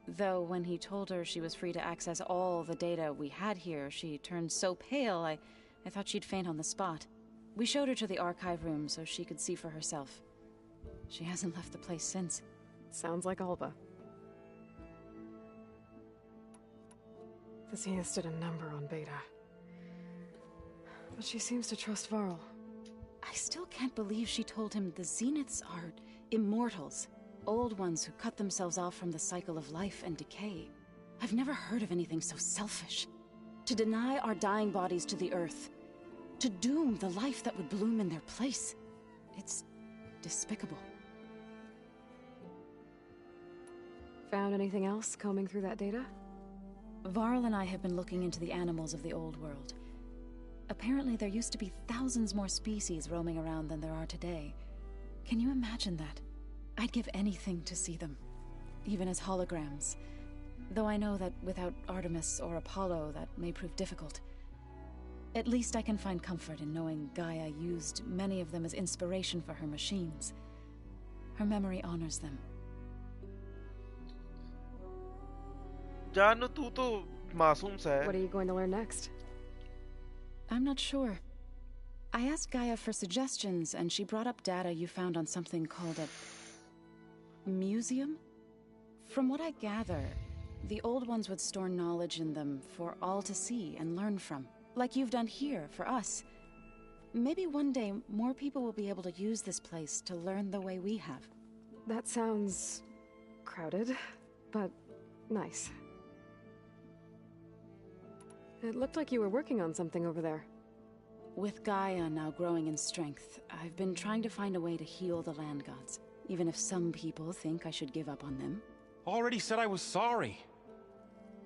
Though when he told her she was free to access all the data we had here, she turned so pale, I thought she'd faint on the spot. We showed her to the archive room so she could see for herself. She hasn't left the place since. Sounds like Alba. The Zeniths did a number on Beta. But she seems to trust Varl. I still can't believe she told him the Zeniths are immortals. Old ones who cut themselves off from the cycle of life and decay. I've never heard of anything so selfish. To deny our dying bodies to the Earth. To doom the life that would bloom in their place. It's despicable. Found anything else combing through that data? Varl and I have been looking into the animals of the old world. Apparently there used to be thousands more species roaming around than there are today. Can you imagine that? I'd give anything to see them, even as holograms. Though I know that without Artemis or Apollo, that may prove difficult. At least I can find comfort in knowing Gaia used many of them as inspiration for her machines. Her memory honors them. जानो तू तो मासूम सा है. What are you going to learn next? I'm not sure. I asked Gaia for suggestions, and she brought up data you found on something called a museum? From what I gather, the old ones would store knowledge in them for all to see and learn from, like you've done here for us. Maybe one day more people will be able to use this place to learn the way we have. That sounds crowded, but nice. It looked like you were working on something over there. With Gaia now growing in strength, I've been trying to find a way to heal the land gods, even if some people think I should give up on them. Already said I was sorry.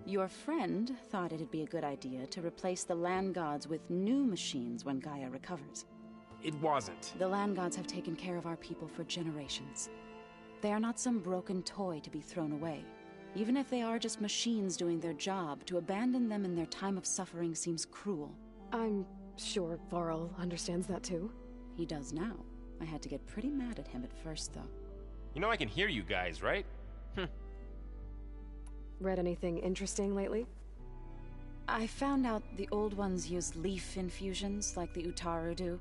Your friend thought it'd be a good idea to replace the land gods with new machines when Gaia recovers. It wasn't. The land gods have taken care of our people for generations. They are not some broken toy to be thrown away. Even if they are just machines doing their job, to abandon them in their time of suffering seems cruel. I'm sure Varl understands that too. He does now. I had to get pretty mad at him at first, though. You know I can hear you guys, right? Read anything interesting lately? I found out the old ones use leaf infusions like the Utaru do.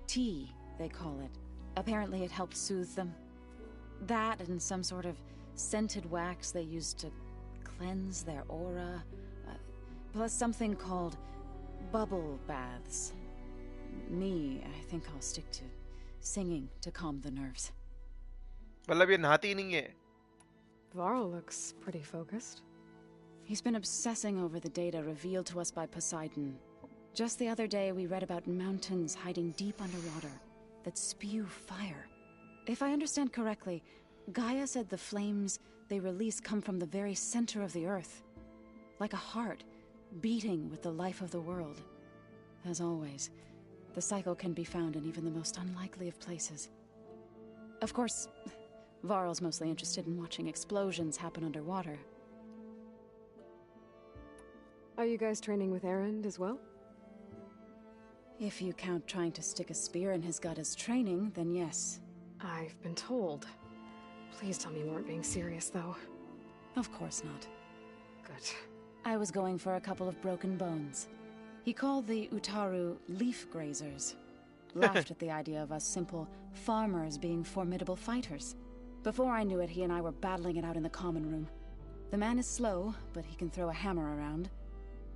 Tea, they call it. Apparently it helped soothe them. That and some sort of scented wax they used to cleanse their aura. Plus something called bubble baths. Me, I think I'll stick to singing to calm the nerves. मतलब ये नहाती नहीं है. Varl looks pretty focused. He's been obsessing over the data revealed to us by Poseidon. Just the other day we read about mountains hiding deep underwater that spew fire. If I understand correctly, Gaia said the flames they release come from the very center of the earth. Like a heart, beating with the life of the world. As always, the cycle can be found in even the most unlikely of places. Of course, Varl's mostly interested in watching explosions happen underwater. Are you guys training with Erend as well? If you count trying to stick a spear in his gut as training, then yes. I've been told. Please tell me you weren't being serious, though. Of course not. Good. I was going for a couple of broken bones. He called the Utaru leaf grazers. Laughed at the idea of us simple farmers being formidable fighters. Before I knew it, he and I were battling it out in the common room. The man is slow, but he can throw a hammer around.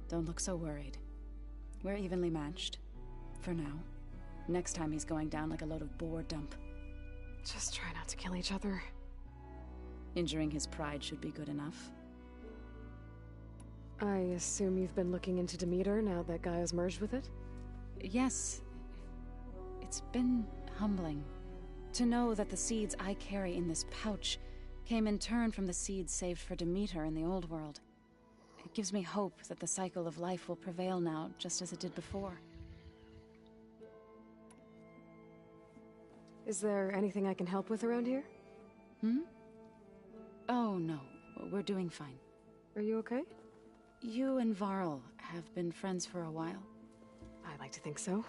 Don't look so worried. We're evenly matched. For now. Next time he's going down like a load of boar dump. Just try not to kill each other. Injuring his pride should be good enough. I assume you've been looking into Demeter now that Gaia's merged with it? Yes. It's been humbling. To know that the seeds I carry in this pouch came in turn from the seeds saved for Demeter in the old world. It gives me hope that the cycle of life will prevail now, just as it did before. Is there anything I can help with around here? Oh, no. We're doing fine. Are you okay? You and Varl have been friends for a while. I like to think so.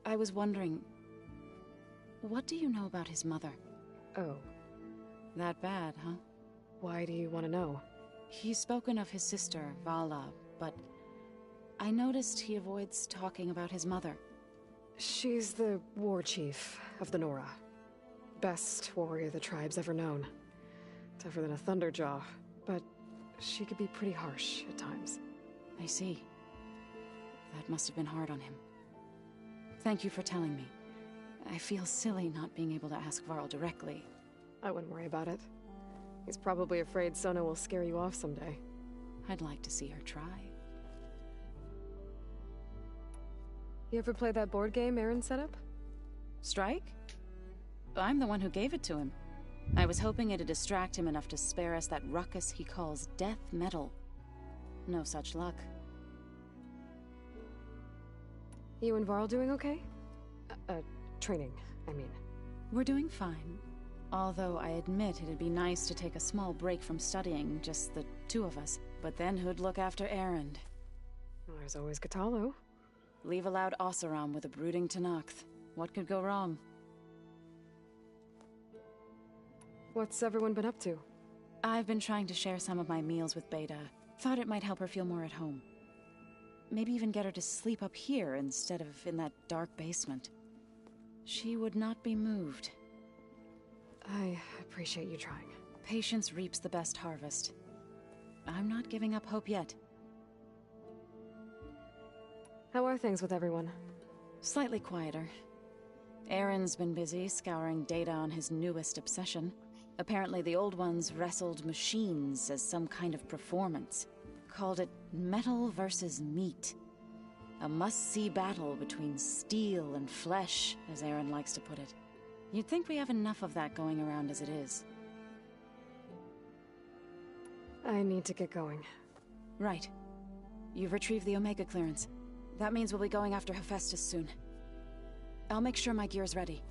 I was wondering, what do you know about his mother? Oh. That bad, huh? Why do you want to know? He's spoken of his sister, Vala, but I noticed he avoids talking about his mother. She's the war chief of the Nora. Best warrior the tribe's ever known. Tougher than a Thunderjaw, but she could be pretty harsh at times. I see. That must have been hard on him. Thank you for telling me. I feel silly not being able to ask Varl directly. I wouldn't worry about it. He's probably afraid Sona will scare you off someday. I'd like to see her try. You ever play that board game Aaron set up? Strike? I'm the one who gave it to him. I was hoping it'd distract him enough to spare us that ruckus he calls death metal. No such luck. You and Varl doing okay? Training, I mean. We're doing fine. Although I admit it'd be nice to take a small break from studying, just the two of us. But then who'd look after Erend? Well, there's always Katalo. Leave a loud Oseram with a brooding Tenakth. What could go wrong? What's everyone been up to? I've been trying to share some of my meals with Beta. Thought it might help her feel more at home. Maybe even get her to sleep up here instead of in that dark basement. She would not be moved. I appreciate you trying. Patience reaps the best harvest. I'm not giving up hope yet. How are things with everyone? Slightly quieter. Aaron's been busy scouring data on his newest obsession. Apparently the old ones wrestled machines as some kind of performance. Called it metal versus meat. A must-see battle between steel and flesh, as Aaron likes to put it. You'd think we have enough of that going around as it is. I need to get going. Right. You've retrieved the Omega clearance. That means we'll be going after Hephaestus soon. I'll make sure my gear's ready.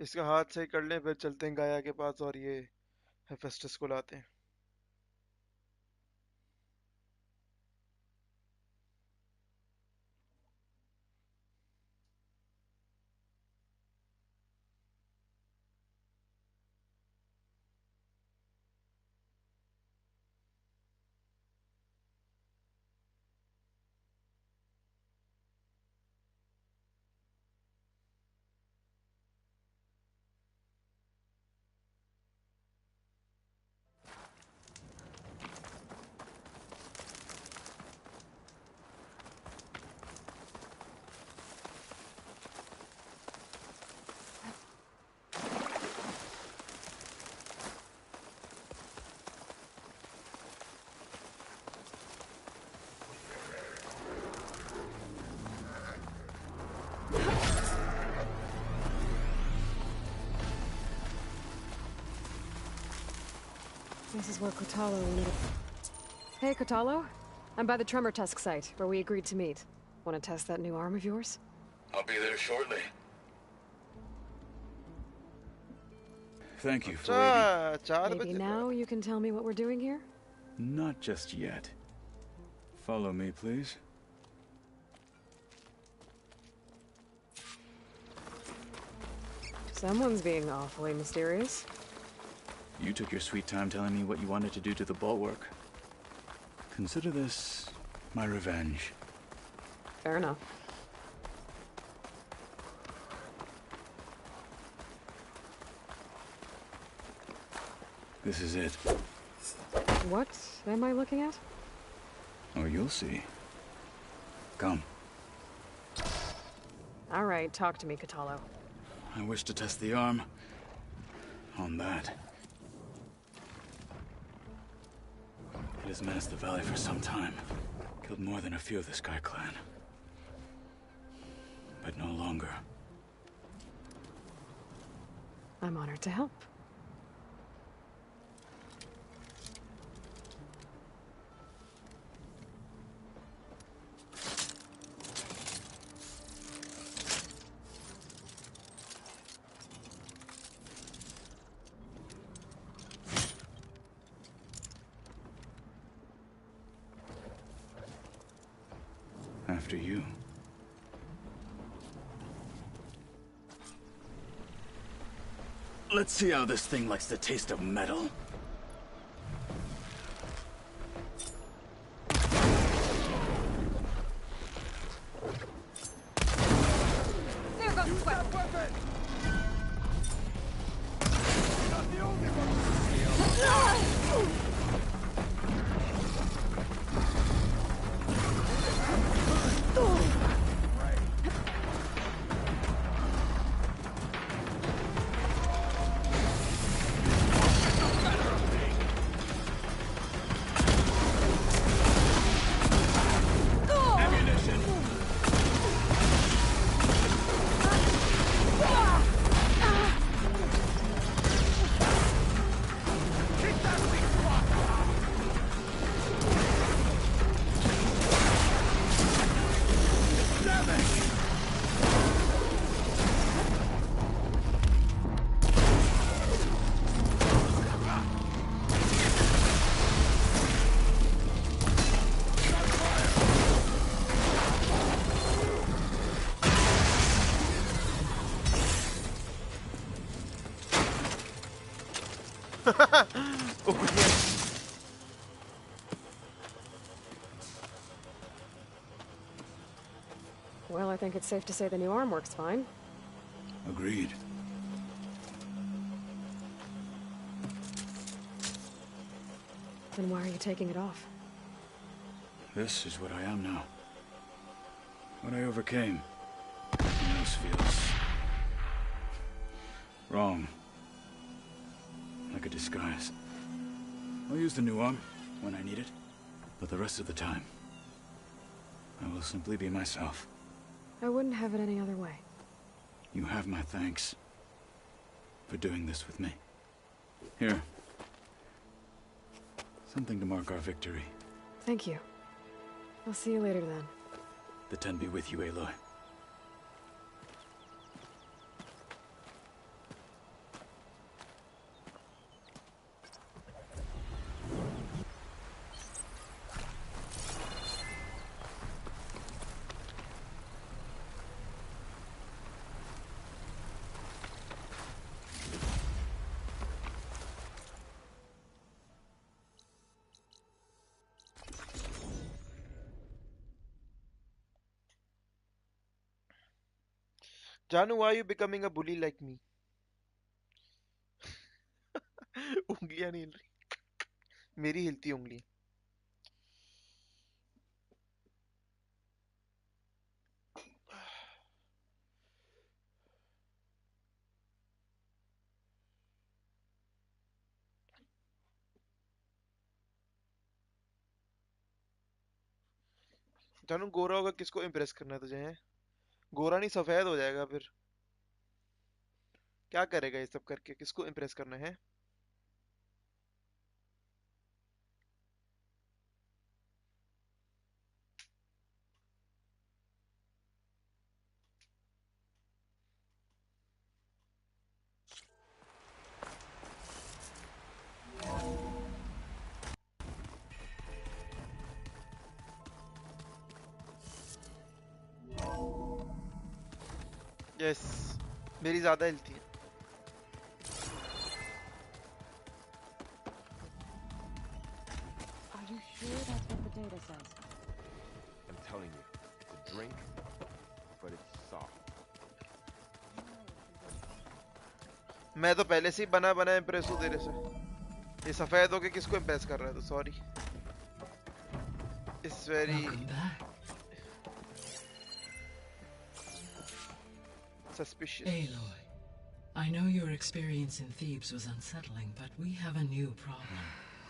इसका हाथ सही कर लें फिर चलते हैं गाया के पास और ये हेफेस्टस को लाते हैं This is where Kotalo ended. Hey, Kotalo. I'm by the Tremor Tusk site, where we agreed to meet. Want to test that new arm of yours? I'll be there shortly. Thank you for waiting. Maybe now you can tell me what we're doing here? Not just yet. Follow me, please. Someone's being awfully mysterious. You took your sweet time telling me what you wanted to do to the bulwark. Consider this my revenge. Fair enough. This is it. What am I looking at? Oh, you'll see. Come. All right, talk to me, Kotalo. I wish to test the arm on that. It has menaced the valley for some time. Killed more than a few of the Sky Clan. But no longer. I'm honored to help. After you. Let's see how this thing likes the taste of metal. There goes the weapon! Not the only one! Well, I think it's safe to say the new arm works fine. Agreed. Then why are you taking it off? This is what I am now. What I overcame. And this feels wrong. Like a disguise. I'll use the new arm when I need it, but the rest of the time, I will simply be myself. I wouldn't have it any other way. You have my thanks for doing this with me. Here. Something to mark our victory. Thank you. I'll see you later then. The Ten be with you, Aloy. Janu, why are you becoming a bully like me? उंगलियां नहीं हिल रही मेरी हिलती उंगली जानू गोरा होगा किसको इम्प्रेस करना है तुझे है गोरा नहीं सफेद हो जाएगा फिर क्या करेगा ये सब करके किसको इम्प्रेस करना है Yes, मेरी ज़्यादा health थी. Are you sure that's what the data says? I'm telling you, it's a drink, but it's soft. मैं तो पहले से ही बना impress हूँ तेरे से. ये सफेद होके किसको impress कर रहा है तो sorry. It's very suspicious. Aloy, I know your experience in Thebes was unsettling, but we have a new problem.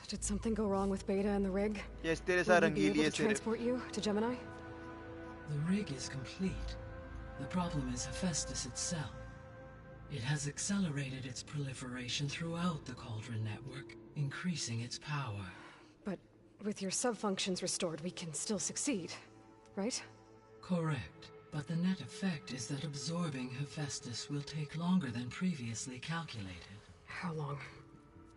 Did something go wrong with Beta and the rig? Yes, तेरे Will साथ we be Rangeeli able है to transport you to Gemini? The rig is complete. The problem is Hephaestus itself. It has accelerated its proliferation throughout the Cauldron network, increasing its power. But with your sub-functions restored, we can still succeed, right? Correct. But the net effect is that absorbing Hephaestus will take longer than previously calculated. How long?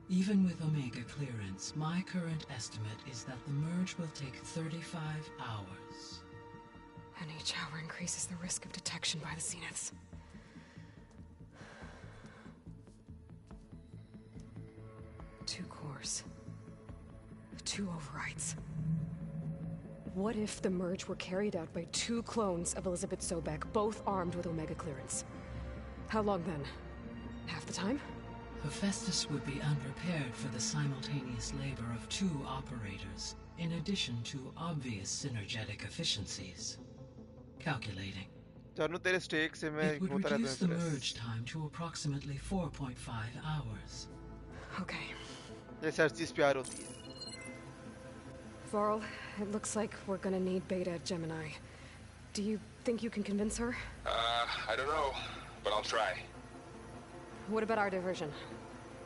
Even with Omega clearance, my current estimate is that the merge will take 35 hours. And each hour increases the risk of detection by the Zeniths. Two cores. Two overrides. What if the merge were carried out by two clones of Elizabeth Sobek, both armed with Omega clearance? How long then? Half the time? Hephaestus would be unprepared for the simultaneous labor of two operators, in addition to obvious synergetic efficiencies. Calculating. It would reduce the merge time to approximately 4.5 hours. Okay. Varl, it looks like we're gonna need Beta at Gemini. Do you think you can convince her? I don't know, but I'll try. What about our diversion?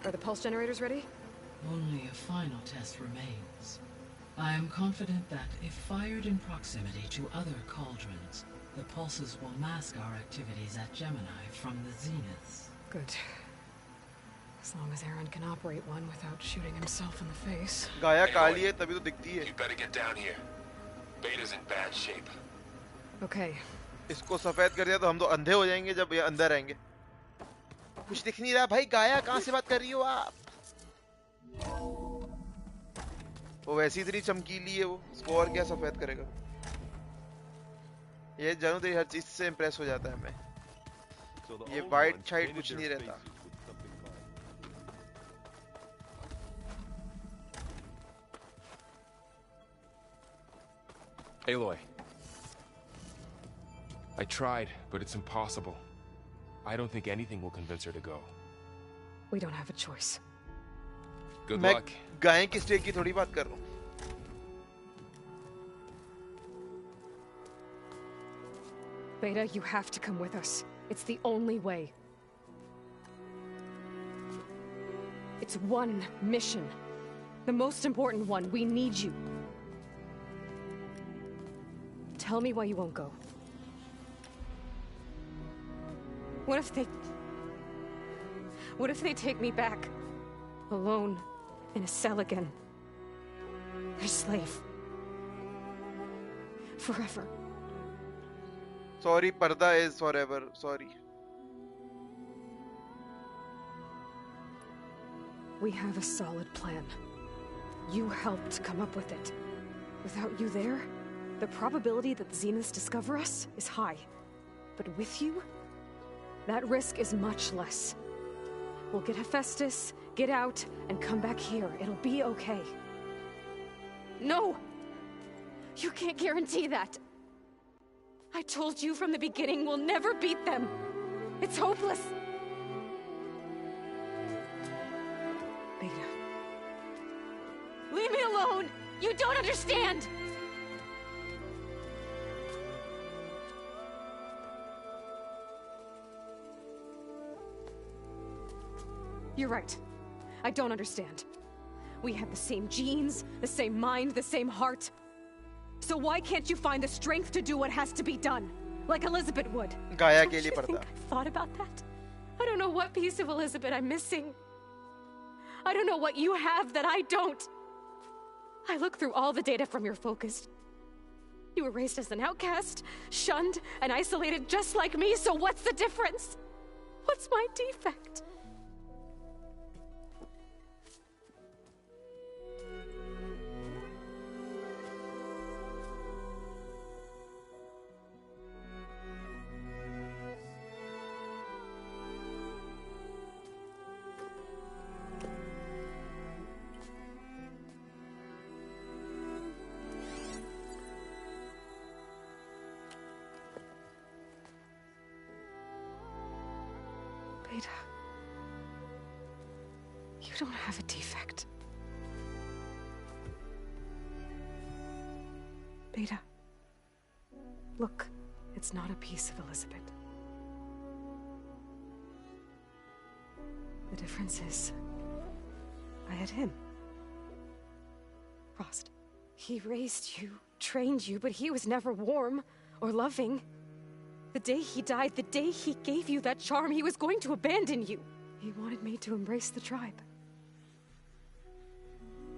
Are the pulse generators ready? Only a final test remains. I am confident that if fired in proximity to other cauldrons, the pulses will mask our activities at Gemini from the Zeniths. Good. As long as Aaron can operate one without shooting himself in the face. गाया काली है तभी तो दिखती है. You better get down here. Beta's in bad shape. Okay. इसको सफेद कर दिया तो हम तो अंधे हो जाएंगे जब ये अंदर आएंगे. कुछ दिख नहीं रहा भाई. गाया कहाँ से बात कर रही हो आप? वो वैसी इतनी चमकीली है वो. इसको और क्या सफेद करेगा? ये जानू तेरी हर चीज से इम्प्रेस हो जाता है मैं. ये वाइट शाइट कुछ नहीं रहता. Aloy. I tried, but it's impossible. I don't think anything will convince her to go. We don't have a choice. Good मैं luck. गाय की स्टेक की थोड़ी बात कर रहा हूँ. Beta, you have to come with us. It's the only way. It's one mission. The most important one. We need you. Tell me why you won't go. What if they take me back? Alone, in a cell again. Their slave. Forever. Sorry, Parda is forever. Sorry. We have a solid plan. You helped come up with it. Without you there, the probability that the Zeniths discover us is high. But with you, that risk is much less. We'll get Hephaestus, get out, and come back here. It'll be okay. No! You can't guarantee that. I told you from the beginning we'll never beat them. It's hopeless. Beta. Leave me alone! You don't understand! You're right. I don't understand. We have the same genes, the same mind, the same heart. So why can't you find the strength to do what has to be done? Like Elizabeth would. Gaia Don't you think I've thought about that? I don't know what piece of Elizabeth I'm missing. I don't know what you have that I don't. I look through all the data from your focus. You were raised as an outcast, shunned and isolated just like me, so what's the difference? What's my defect? Beta, you don't have a defect. Beta, look, it's not a piece of Elizabeth. The difference is, I had him. Rost. He raised you, trained you, but he was never warm or loving. The day he died, the day he gave you that charm, he was going to abandon you. He wanted me to embrace the tribe.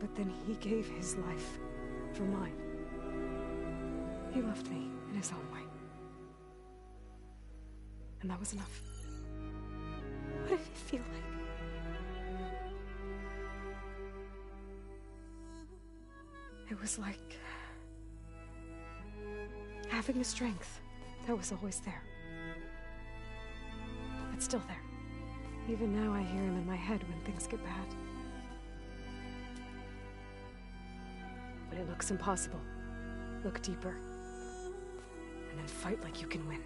But then he gave his life for mine. He loved me in his own way. And that was enough. What did it feel like? It was like having the strength that was always there. It's still there. Even now I hear him in my head when things get bad. But it looks impossible. Look deeper. And then fight like you can win.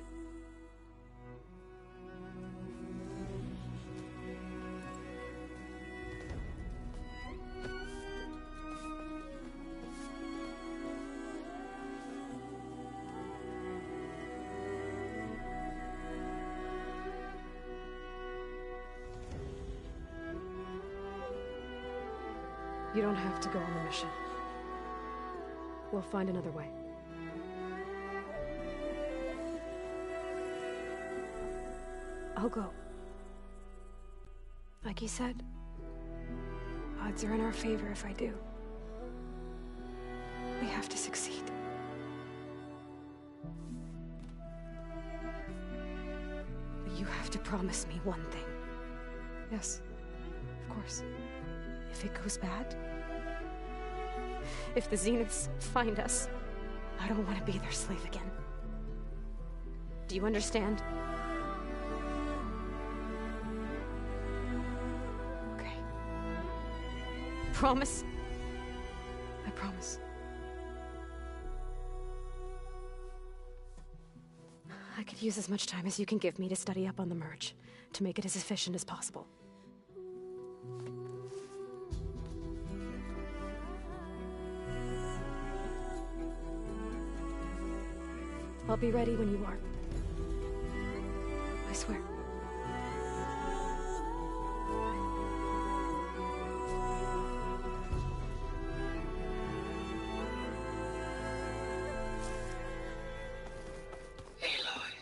You don't have to go on the mission. We'll find another way. I'll go. Like he said, odds are in our favor if I do. We have to succeed. But you have to promise me one thing. Yes, of course. If it goes bad, if the Zeniths find us, I don't want to be their slave again. Do you understand? Okay. Promise? I promise. I could use as much time as you can give me to study up on the merge, to make it as efficient as possible. I'll be ready when you are. I swear. Aloy,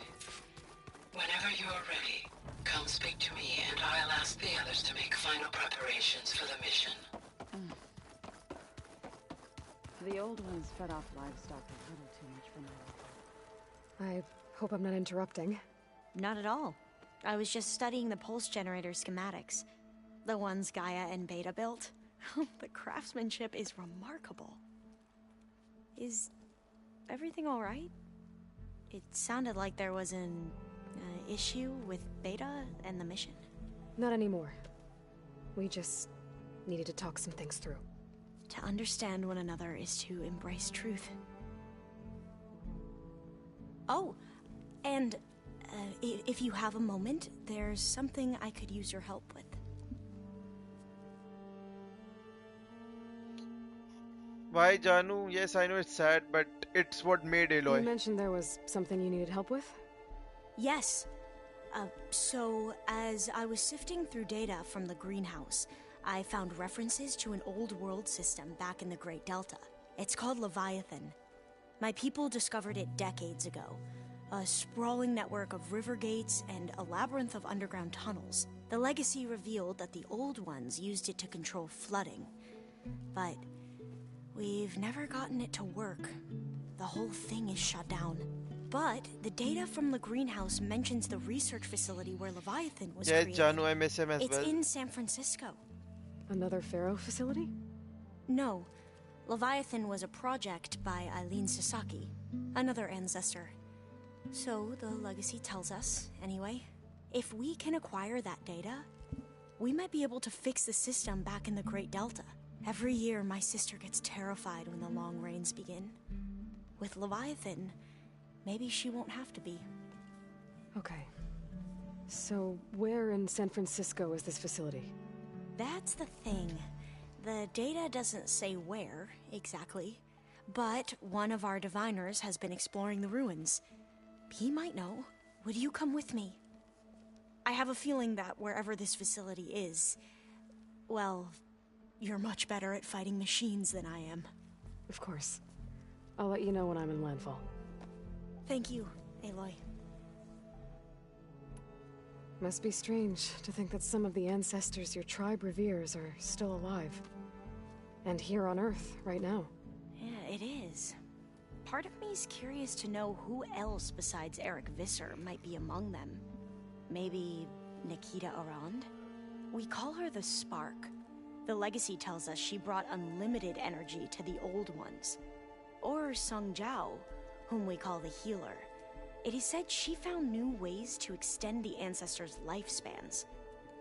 whenever you're ready, come speak to me and I'll ask the others to make final preparations for the mission. The old ones fed off livestock a little too much for my liking. I hope I'm not interrupting. Not at all. I was just studying the pulse generator schematics. The ones Gaia and Beta built. The craftsmanship is remarkable. Is everything all right? It sounded like there was an issue with Beta and the mission. Not anymore. We just needed to talk some things through. To understand one another is to embrace truth. Oh, and if you have a moment, there's something I could use your help with. Why, Janu? Yes, I know it's sad, but it's what made Aloy. You mentioned there was something you needed help with? Yes. So, as I was sifting through data from the greenhouse, I found references to an old world system back in the Great Delta. It's called Leviathan. My people discovered it decades ago. A sprawling network of river gates and a labyrinth of underground tunnels. The legacy revealed that the old ones used it to control flooding. But we've never gotten it to work. the whole thing is shut down. But the data from the greenhouse mentions the research facility where Leviathan was created. It's in San Francisco. Another Pharaoh facility? No. Leviathan was a project by Eileen Sasaki, another ancestor. So the legacy tells us, anyway, if we can acquire that data, we might be able to fix the system back in the Great Delta. Every year, my sister gets terrified when the long rains begin. With Leviathan, maybe she won't have to be. Okay. So, where in San Francisco is this facility? That's the thing. The data doesn't say where, exactly. But one of our diviners has been exploring the ruins. He might know. Would you come with me? I have a feeling that wherever this facility is, well, you're much better at fighting machines than I am. Of course. I'll let you know when I'm in landfall. Thank you, Aloy. Must be strange to think that some of the ancestors your tribe reveres are still alive. And here on Earth, right now. Yeah, it is. Part of me's curious to know who else besides Eric Visser might be among them. Maybe Nikita Arand? We call her the Spark. The legacy tells us she brought unlimited energy to the old ones. Or Sung Jiao, whom we call the Healer. It is said she found new ways to extend the ancestors' lifespans.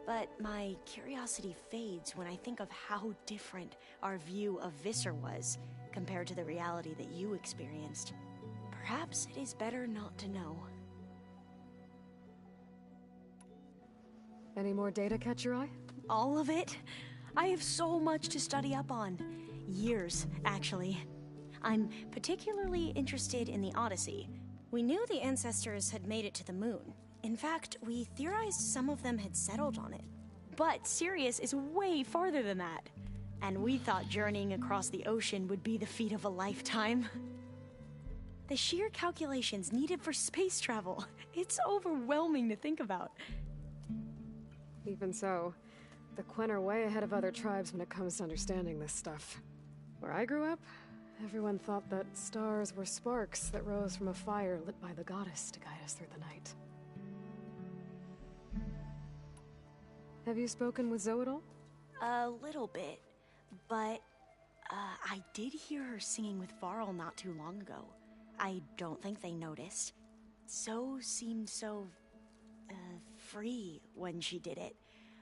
But my curiosity fades when I think of how different our view of Visser was compared to the reality that you experienced. Perhaps it is better not to know. Any more data catch your eye? All of it? I have so much to study up on. Years, actually. I'm particularly interested in the Odyssey. We knew the ancestors had made it to the moon. In fact, we theorized some of them had settled on it. But Sirius is way farther than that. And we thought journeying across the ocean would be the feat of a lifetime. The sheer calculations needed for space travel, it's overwhelming to think about. Even so, the Quen are way ahead of other tribes when it comes to understanding this stuff. Where I grew up, everyone thought that stars were sparks that rose from a fire lit by the goddess to guide us through the night. Have you spoken with Zoe at all? A little bit, but I did hear her singing with Varl not too long ago. I don't think they noticed. Zoe seemed so free when she did it.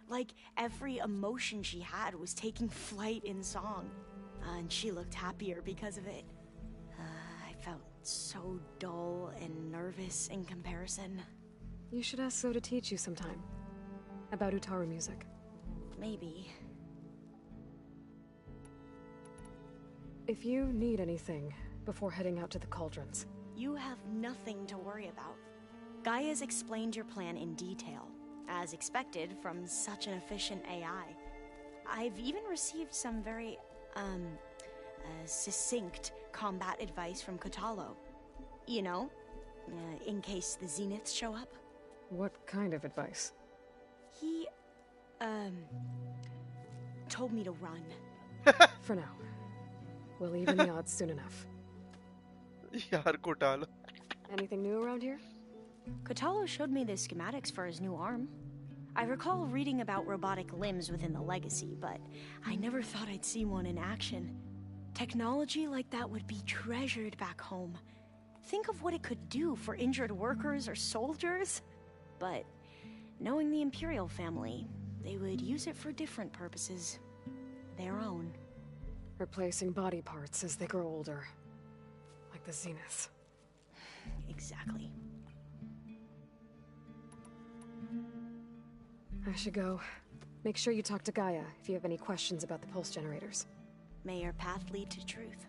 Like every emotion she had was taking flight in song. And she looked happier because of it. I felt so dull and nervous in comparison. You should ask Zoe to teach you sometime. About Utaru music. Maybe. If you need anything before heading out to the cauldrons. You have nothing to worry about. Gaia's explained your plan in detail, as expected from such an efficient AI. I've even received some very, succinct combat advice from Kotallo. You know, in case the Zeniths show up. What kind of advice? He, told me to run. For now. We'll even the odds soon enough. Yaar, Kotallo. Anything new around here? Kotallo showed me the schematics for his new arm. I recall reading about robotic limbs within the Legacy, but I never thought I'd see one in action. Technology like that would be treasured back home. Think of what it could do for injured workers or soldiers. But knowing the Imperial family, they would use it for different purposes. Their own. Replacing body parts as they grow older. Like the Zeniths. Exactly. I should go. Make sure you talk to Gaia if you have any questions about the pulse generators. May your path lead to truth.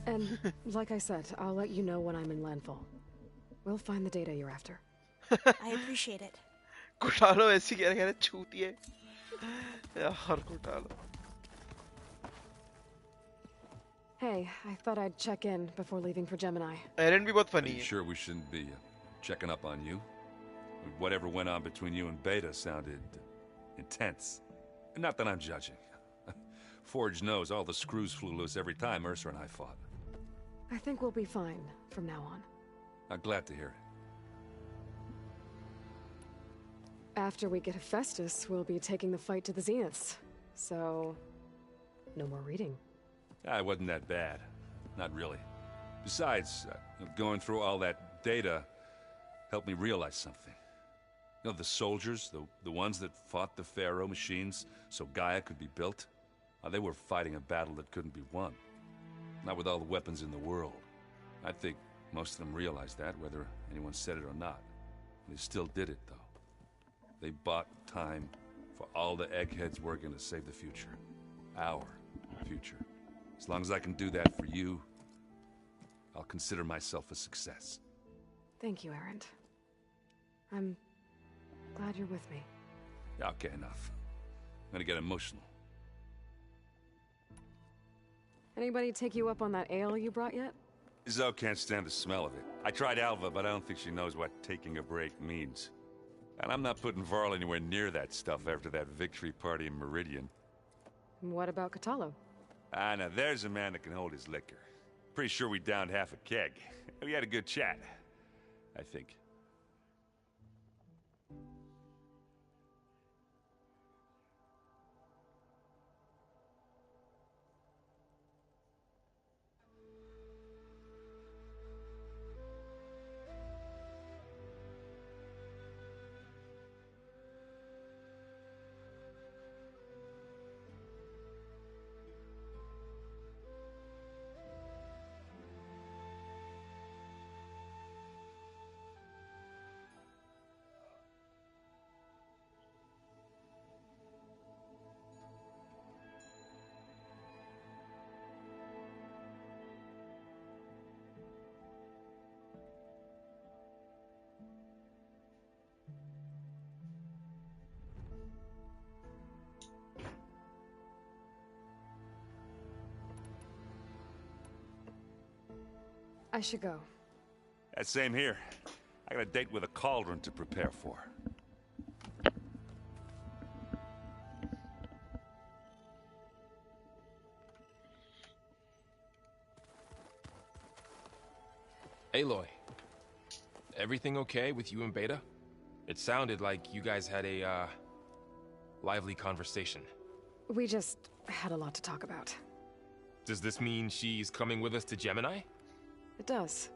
And, like I said, I'll let you know when I'm in landfall. We'll find the data you're after. I appreciate it. Kotallo ऐसी कह रहा है छूती है यार Kotallo. Hey, I thought I'd check in before leaving for Gemini. Eren भी बहुत funny है. Sure we shouldn't be checking up on you? Whatever went on between you and Beta sounded intense. Not that I'm judging. Forge knows all the screws flew loose every time Mercer and I fought. I think we'll be fine from now on. I'm glad to hear it. After we get Hephaestus, we'll be taking the fight to the Zeniths. So, no more reading. It wasn't that bad. Not really. Besides, going through all that data helped me realize something. You know, the soldiers, the ones that fought the Pharaoh machines so Gaia could be built, they were fighting a battle that couldn't be won. Not with all the weapons in the world. I think most of them realized that, whether anyone said it or not. They still did it, though. They bought time for all the eggheads working to save the future. Our future. As long as I can do that for you, I'll consider myself a success. Thank you, Erend. I'm glad you're with me. Okay, enough. I'm gonna get emotional. Anybody take you up on that ale you brought yet? Zoe can't stand the smell of it. I tried Alva, but I don't think she knows what taking a break means. And I'm not putting Varl anywhere near that stuff after that victory party in Meridian. What about Kotallo? Now there's a man that can hold his liquor. Pretty sure we downed half a keg. We had a good chat, I think. I should go. Same here. I got a date with a cauldron to prepare for. Aloy, everything okay with you and Beta? It sounded like you guys had a, lively conversation. We just had a lot to talk about. Does this mean she's coming with us to Gemini? It does.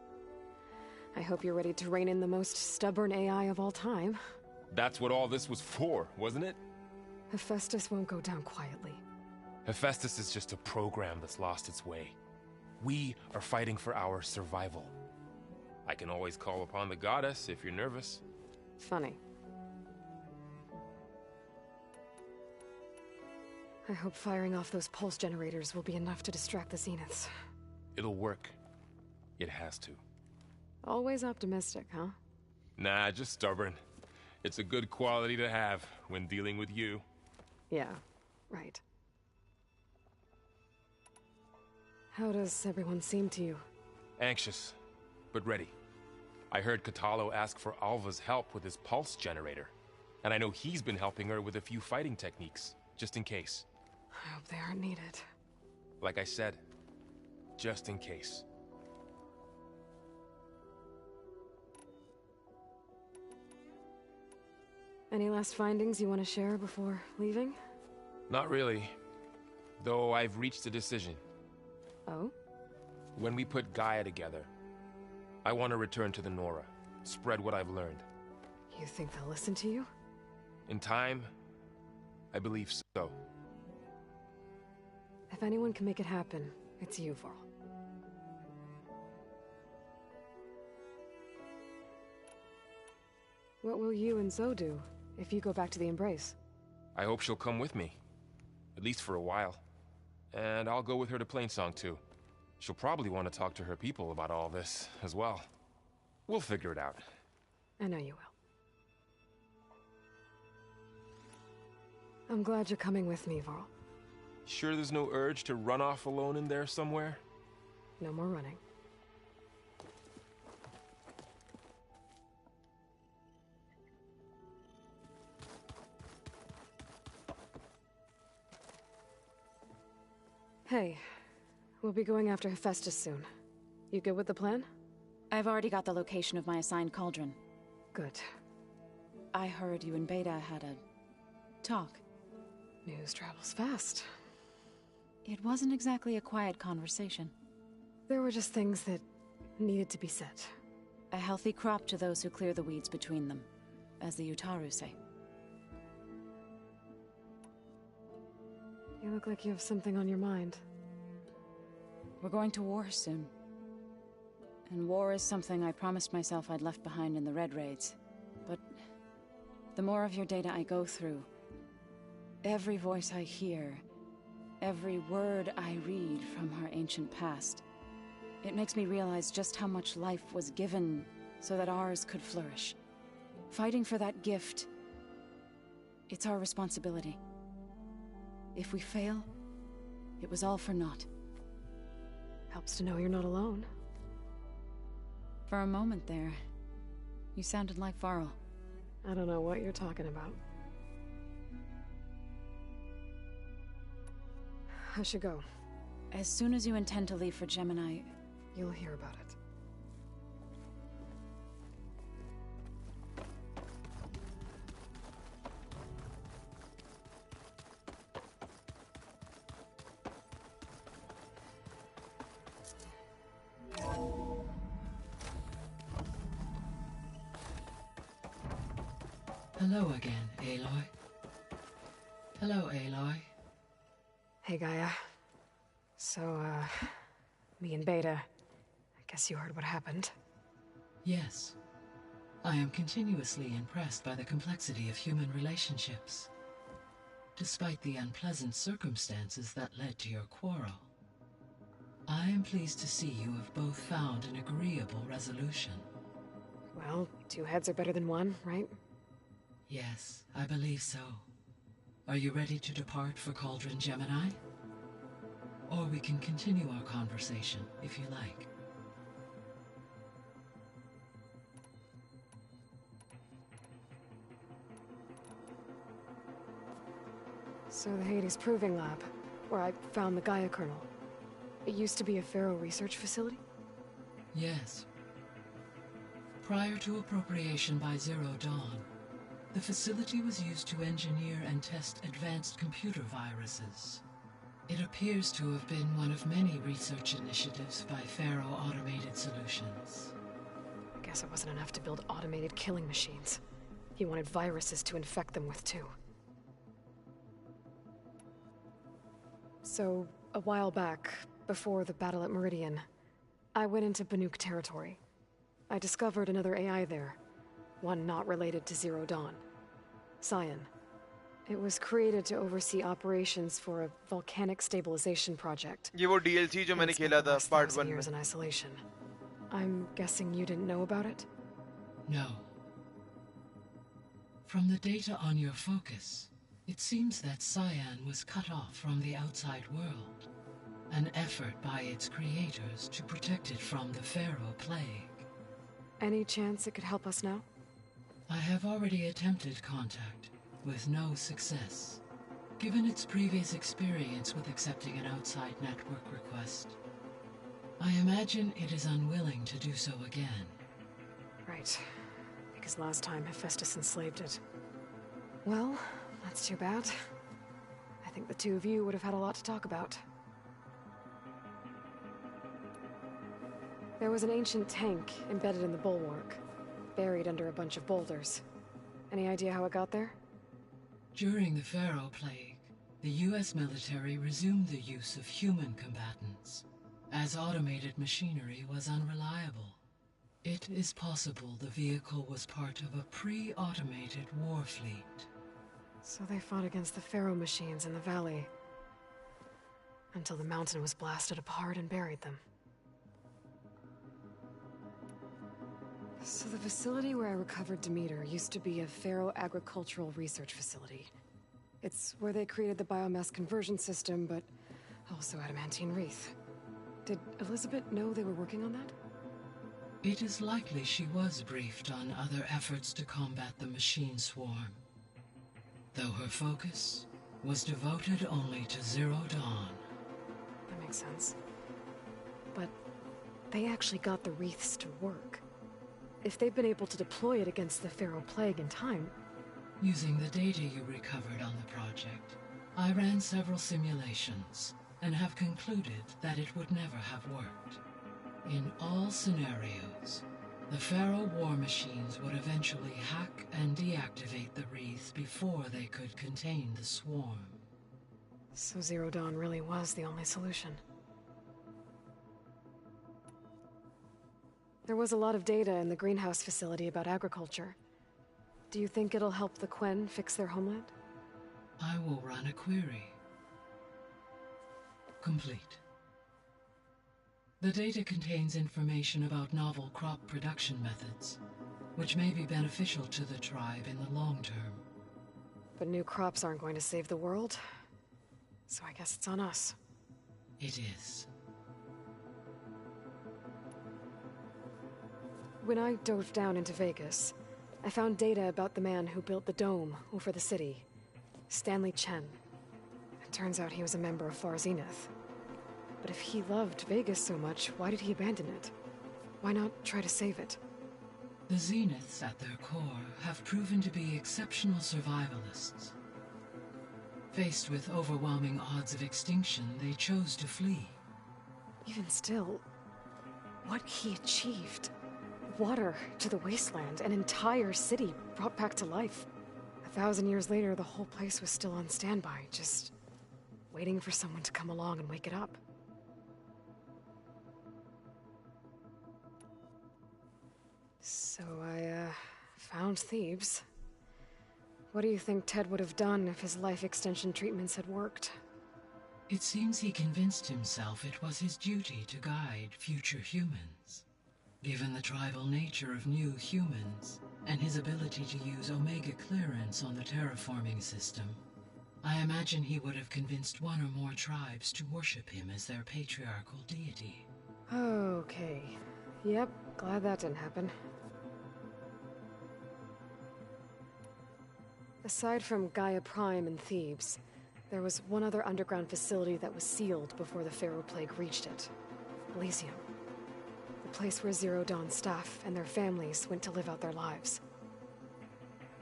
I hope you're ready to rein in the most stubborn AI of all time. That's what all this was for, wasn't it? Hephaestus won't go down quietly. Hephaestus is just a program that's lost its way. We are fighting for our survival. I can always call upon the goddess if you're nervous. Funny. I hope firing off those pulse generators will be enough to distract the Zeniths. It'll work. It has to. Always optimistic, huh? Nah, just stubborn. It's a good quality to have when dealing with you. Yeah, right. How does everyone seem to you? Anxious, but ready. I heard Kotallo ask for Alva's help with his pulse generator. And I know he's been helping her with a few fighting techniques, just in case. I hope they aren't needed. Like I said, just in case. Any last findings you want to share before leaving? Not really. Though I've reached a decision. Oh? When we put Gaia together, I want to return to the Nora. Spread what I've learned. You think they'll listen to you? In time, I believe so. If anyone can make it happen, it's you, Varl. What will you and Zoe do if you go back to the Embrace? I hope she'll come with me. At least for a while. And I'll go with her to Plainsong too. She'll probably want to talk to her people about all this as well. We'll figure it out. I know you will. I'm glad you're coming with me, Varl. Sure there's no urge to run off alone in there somewhere? No more running. Hey, we'll be going after Hephaestus soon. You good with the plan? I've already got the location of my assigned cauldron. Good. I heard you and Beta had a talk. News travels fast. It wasn't exactly a quiet conversation. There were just things that needed to be said. A healthy crop to those who clear the weeds between them, as the Utaru say. You look like you have something on your mind. We're going to war soon. And war is something I promised myself I'd left behind in the Red Raids. But the more of your data I go through, every voice I hear, every word I read from our ancient past, it makes me realize just how much life was given so that ours could flourish. Fighting for that gift, it's our responsibility. If we fail, it was all for naught. Helps to know you're not alone. For a moment there, you sounded like Varl. I don't know what you're talking about. I should go. As soon as you intend to leave for Gemini, you'll hear about it. Hello again, Aloy. Hello, Aloy. Hey, Gaia. So, me and Beta, I guess you heard what happened. Yes. I am continuously impressed by the complexity of human relationships. Despite the unpleasant circumstances that led to your quarrel, I am pleased to see you have both found an agreeable resolution. Well, 2 heads are better than 1, right? Yes, I believe so. Are you ready to depart for Cauldron Gemini? Or we can continue our conversation, if you like. So the Hades Proving Lab, where I found the Gaia kernel. It used to be a Pharaoh research facility? Yes. Prior to appropriation by Zero Dawn, the facility was used to engineer and test advanced computer viruses. It appears to have been one of many research initiatives by Pharaoh Automated Solutions. I guess it wasn't enough to build automated killing machines. He wanted viruses to infect them with too. So, a while back, before the battle at Meridian, I went into Banuk territory. I discovered another AI there, one not related to Zero Dawn. Cyan. It was created to oversee operations for a volcanic stabilization project. ये वो DLC जो मैंने खेला था part 1 years in isolation. I'm guessing you didn't know about it? No. From the data on your focus, it seems that Cyan was cut off from the outside world. An effort by its creators to protect it from the Pharaoh Plague. Any chance it could help us now? I have already attempted contact, with no success. Given its previous experience with accepting an outside network request, I imagine it is unwilling to do so again. Right. Because last time Hephaestus enslaved it. Well, that's too bad. I think the 2 of you would have had a lot to talk about. There was an ancient tank embedded in the bulwark, buried under a bunch of boulders. Any idea how it got there? During the Pharaoh Plague, the US military resumed the use of human combatants, as automated machinery was unreliable. It is possible the vehicle was part of a pre-automated war fleet. So they fought against the Pharaoh machines in the valley, until the mountain was blasted apart and buried them. So the facility where I recovered Demeter used to be a Pharaoh agricultural research facility. It's where they created the biomass conversion system, but also Adamantine Wreath. Did Elizabeth know they were working on that? It is likely she was briefed on other efforts to combat the machine swarm, though her focus was devoted only to Zero Dawn. makes sense. But they actually got the wreaths to work. If they've been able to deploy it against the Pharaoh Plague in time... Using the data you recovered on the project, I ran several simulations and have concluded that it would never have worked. In all scenarios, the Pharaoh war machines would eventually hack and deactivate the wreath before they could contain the swarm. So Zero Dawn really was the only solution. There was a lot of data in the greenhouse facility about agriculture. Do you think it'll help the Quen fix their homeland? I will run a query. Complete. The data contains information about novel crop production methods, which may be beneficial to the tribe in the long term. But new crops aren't going to save the world, so I guess it's on us. It is. When I dove down into Vegas, I found data about the man who built the dome over the city, Stanley Chen. It turns out he was a member of Far Zenith. But if he loved Vegas so much, why did he abandon it? Why not try to save it? The Zeniths at their core have proven to be exceptional survivalists. Faced with overwhelming odds of extinction, they chose to flee. Even still, what he achieved. Water to the wasteland, an entire city brought back to life. 1,000 years later, the whole place was still on standby, just waiting for someone to come along and wake it up. So I, found Thebes. What do you think Ted would have done if his life extension treatments had worked? It seems he convinced himself it was his duty to guide future humans. Given the tribal nature of new humans, and his ability to use Omega clearance on the terraforming system, I imagine he would have convinced one or more tribes to worship him as their patriarchal deity. Okay. Yep, glad that didn't happen. Aside from Gaia Prime and Thebes, there was one other underground facility that was sealed before the Pharaoh Plague reached it. Elysium. The place where Zero Dawn staff and their families went to live out their lives.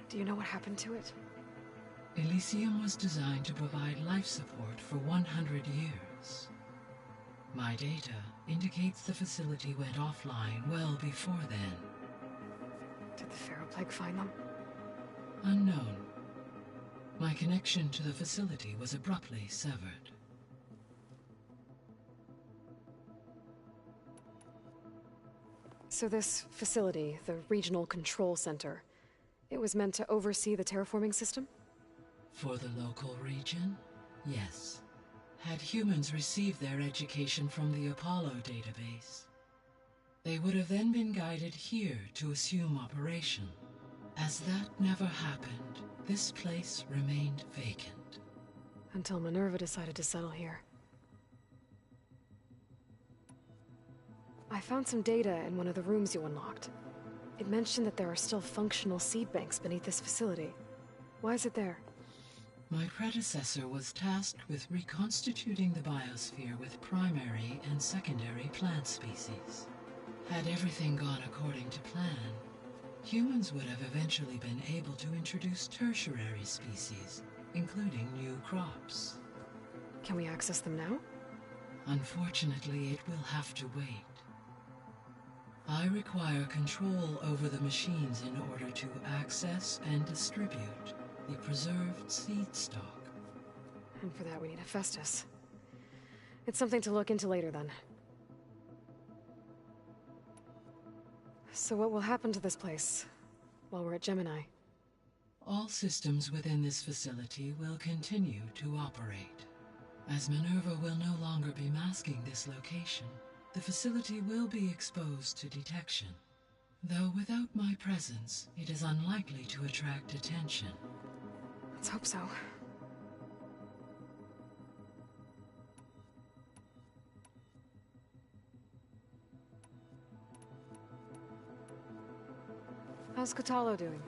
Do you know what happened to it? Elysium was designed to provide life support for 100 years. My data indicates the facility went offline well before then. Did the Pharaoh Plague find them? Unknown. My connection to the facility was abruptly severed. So this facility, the Regional Control Center, it was meant to oversee the terraforming system? For the local region, yes. Had humans received their education from the Apollo database, they would have then been guided here to assume operation. As that never happened, this place remained vacant. Until Minerva decided to settle here. I found some data in one of the rooms you unlocked. It mentioned that there are still functional seed banks beneath this facility. Why is it there? My predecessor was tasked with reconstituting the biosphere with primary and secondary plant species. Had everything gone according to plan, humans would have eventually been able to introduce tertiary species, including new crops. Can we access them now? Unfortunately, it will have to wait. I require control over the machines in order to access and distribute the preserved seed stock. And for that we need Hephaestus. It's something to look into later then. So what will happen to this place while we're at Gemini? All systems within this facility will continue to operate. As Minerva will no longer be masking this location, the facility will be exposed to detection. Though without my presence, it is unlikely to attract attention. Let's hope so. How's Kotallo doing?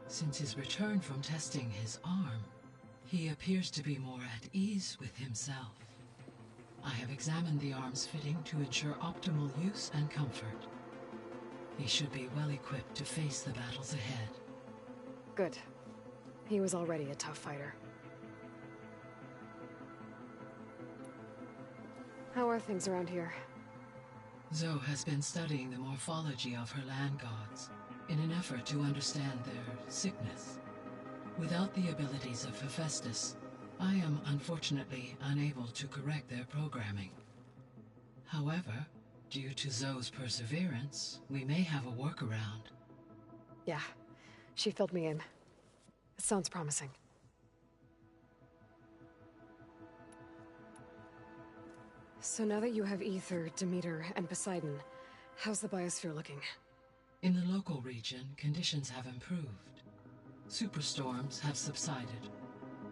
Since his return from testing his arm, he appears to be more at ease with himself. I have examined the arm's fitting to ensure optimal use and comfort. He should be well equipped to face the battles ahead. Good. He was already a tough fighter. How are things around here? Zoe has been studying the morphology of her land gods in an effort to understand their sickness. Without the abilities of Hephaestus, I am unfortunately unable to correct their programming. However, due to Zoe's perseverance, we may have a workaround. Yeah, she filled me in. It sounds promising. So now that you have Aether, Demeter, and Poseidon, how's the biosphere looking? In the local region, conditions have improved. Superstorms have subsided.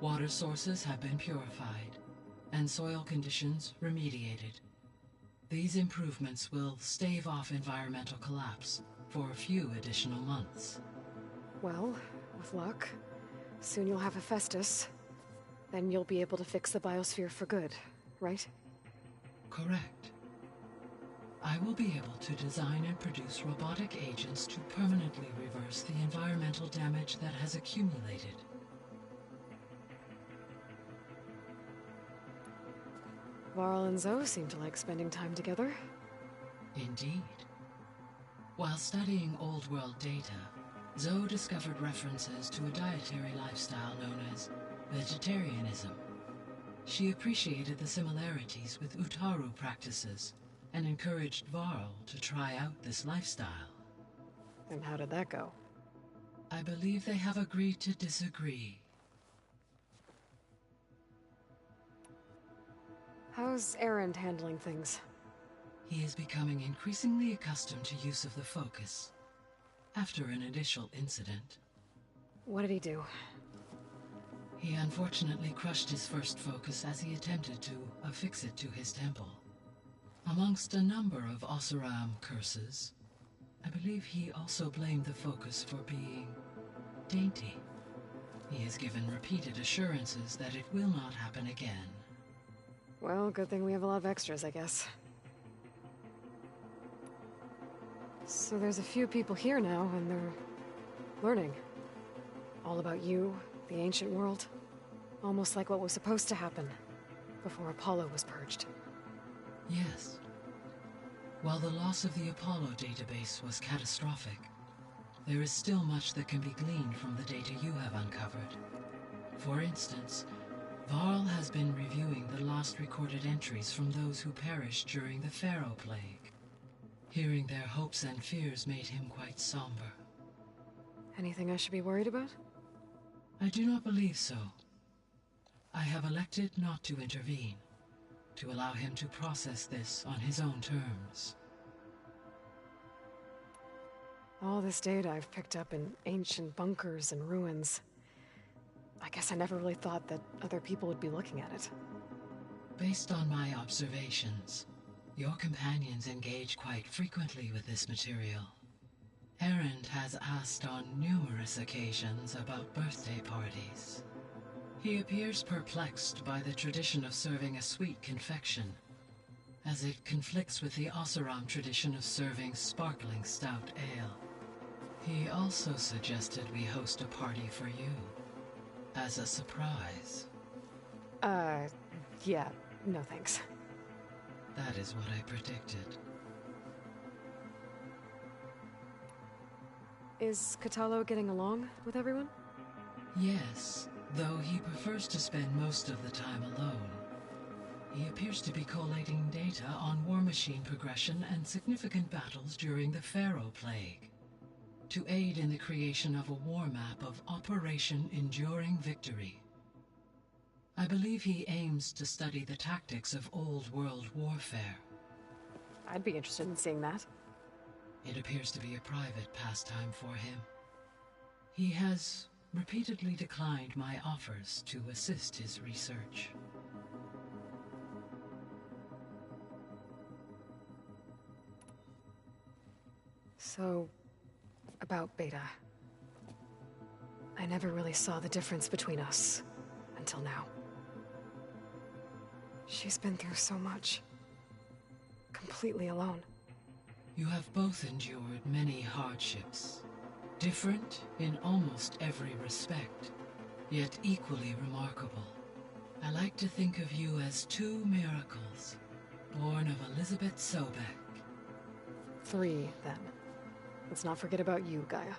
Water sources have been purified, and soil conditions remediated. These improvements will stave off environmental collapse for a few additional months. Well, with luck, soon you'll have Hephaestus. Then you'll be able to fix the biosphere for good, right? Correct. I will be able to design and produce robotic agents to permanently reverse the environmental damage that has accumulated. Varl and Zoe seem to like spending time together. Indeed. While studying Old World data, Zoe discovered references to a dietary lifestyle known as vegetarianism. She appreciated the similarities with Utaru practices and encouraged Varl to try out this lifestyle. And how did that go? I believe they have agreed to disagree. How's Erend handling things? He is becoming increasingly accustomed to use of the focus, after an initial incident. What did he do? He unfortunately crushed his first focus as he attempted to affix it to his temple. Amongst a number of Oseram curses, I believe he also blamed the focus for being dainty. He has given repeated assurances that it will not happen again. Well, good thing we have a lot of extras, I guess. So there's a few people here now, and they're learning. All about you, the ancient world. Almost like what was supposed to happen before Apollo was purged. Yes. While the loss of the Apollo database was catastrophic, there is still much that can be gleaned from the data you have uncovered. For instance, Varl has been reviewing the last recorded entries from those who perished during the Pharaoh Plague. Hearing their hopes and fears made him quite somber. Anything I should be worried about? I do not believe so. I have elected not to intervene, to allow him to process this on his own terms. All this data I've picked up in ancient bunkers and ruins. I guess I never really thought that other people would be looking at it. Based on my observations, your companions engage quite frequently with this material. Erend has asked on numerous occasions about birthday parties. He appears perplexed by the tradition of serving a sweet confection, as it conflicts with the Oseram tradition of serving sparkling stout ale. He also suggested we host a party for you, as a surprise. Yeah, no thanks. That is what I predicted. Is Kotallo getting along with everyone? Yes, though he prefers to spend most of the time alone. He appears to be collating data on war machine progression and significant battles during the Pharaoh Plague, to aid in the creation of a war map of Operation Enduring Victory. I believe he aims to study the tactics of old world warfare. I'd be interested in seeing that. It appears to be a private pastime for him. He has repeatedly declined my offers to assist his research. So, about Beta. I never really saw the difference between us until now. She's been through so much. completely alone. You have both endured many hardships, different in almost every respect, yet equally remarkable. I like to think of you as two miracles, born of Elizabeth Sobek. 3, then. Let's not forget about you, Gaia.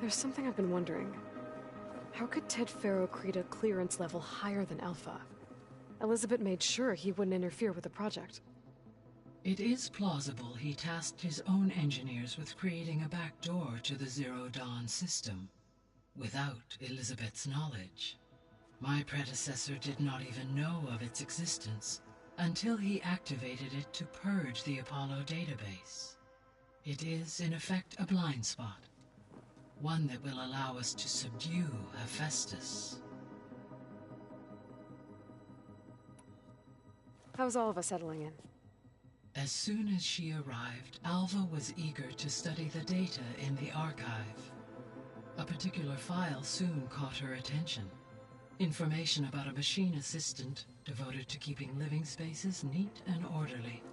There's something I've been wondering. How could Ted Faro create a clearance level higher than Alpha? Elizabeth made sure he wouldn't interfere with the project. It is plausible he tasked his own engineers with creating a backdoor to the Zero Dawn system, without Elizabeth's knowledge. My predecessor did not even know of its existence until he activated it to purge the Apollo database. It is, in effect, a blind spot, one that will allow us to subdue Hephaestus. How's all of us settling in? As soon as she arrived, Alva was eager to study the data in the archive. A particular file soon caught her attention. Information about a machine assistant devoted to keeping living spaces neat and orderly.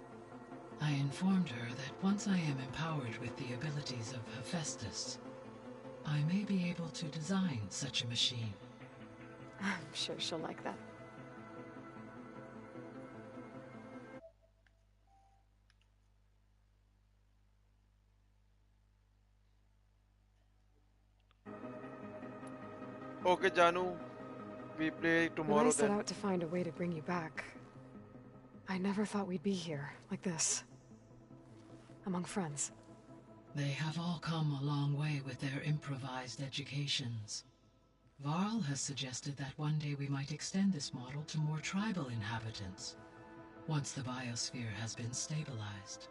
I informed her that once I am empowered with the abilities of Hephaestus, I may be able to design such a machine. I'm sure she'll like that. Okay, Janu. We play tomorrow when I set then. out to find a way to bring you back, I never thought we'd be here, like this. Among friends. They have all come a long way with their improvised educations. Varl has suggested that one day we might extend this model to more tribal inhabitants, once the biosphere has been stabilized.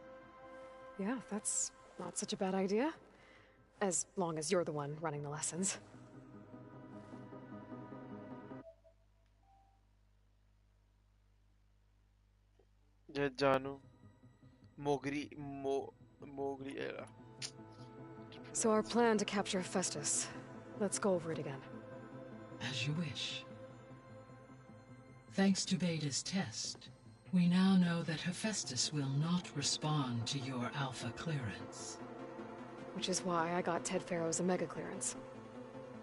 Yeah, that's not such a bad idea. As long as you're the one running the lessons. Yeah, Janu. Mowgli era. So our plan to capture Hephaestus. Let's go over it again. As you wish. Thanks to Beta's test, we now know that Hephaestus will not respond to your Alpha clearance. Which is why I got Ted Faro's Omega clearance.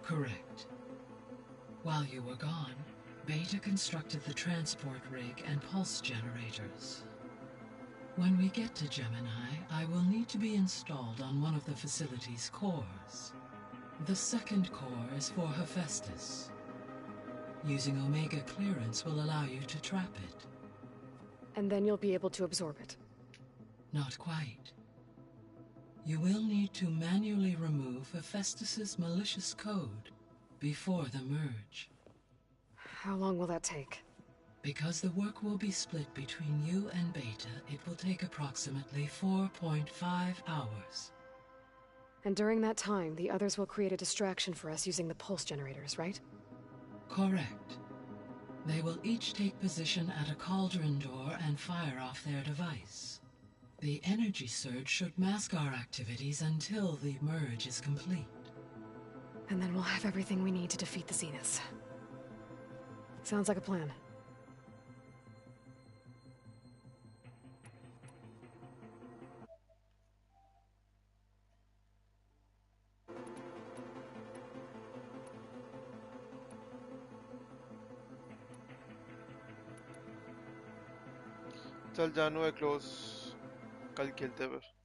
Correct. While you were gone, Beta constructed the transport rig and pulse generators. When we get to Gemini, I will need to be installed on one of the facility's cores. The second core is for Hephaestus. Using Omega clearance will allow you to trap it. And then you'll be able to absorb it. Not quite. You will need to manually remove Hephaestus's malicious code before the merge. How long will that take? Because the work will be split between you and Beta, it will take approximately 4.5 hours. And during that time, the others will create a distraction for us using the pulse generators, right? Correct. They will each take position at a cauldron door and fire off their device. The energy surge should mask our activities until the merge is complete. And then we'll have everything we need to defeat the Zeniths. Sounds like a plan. चल जानू है close कल खेलते हैं फिर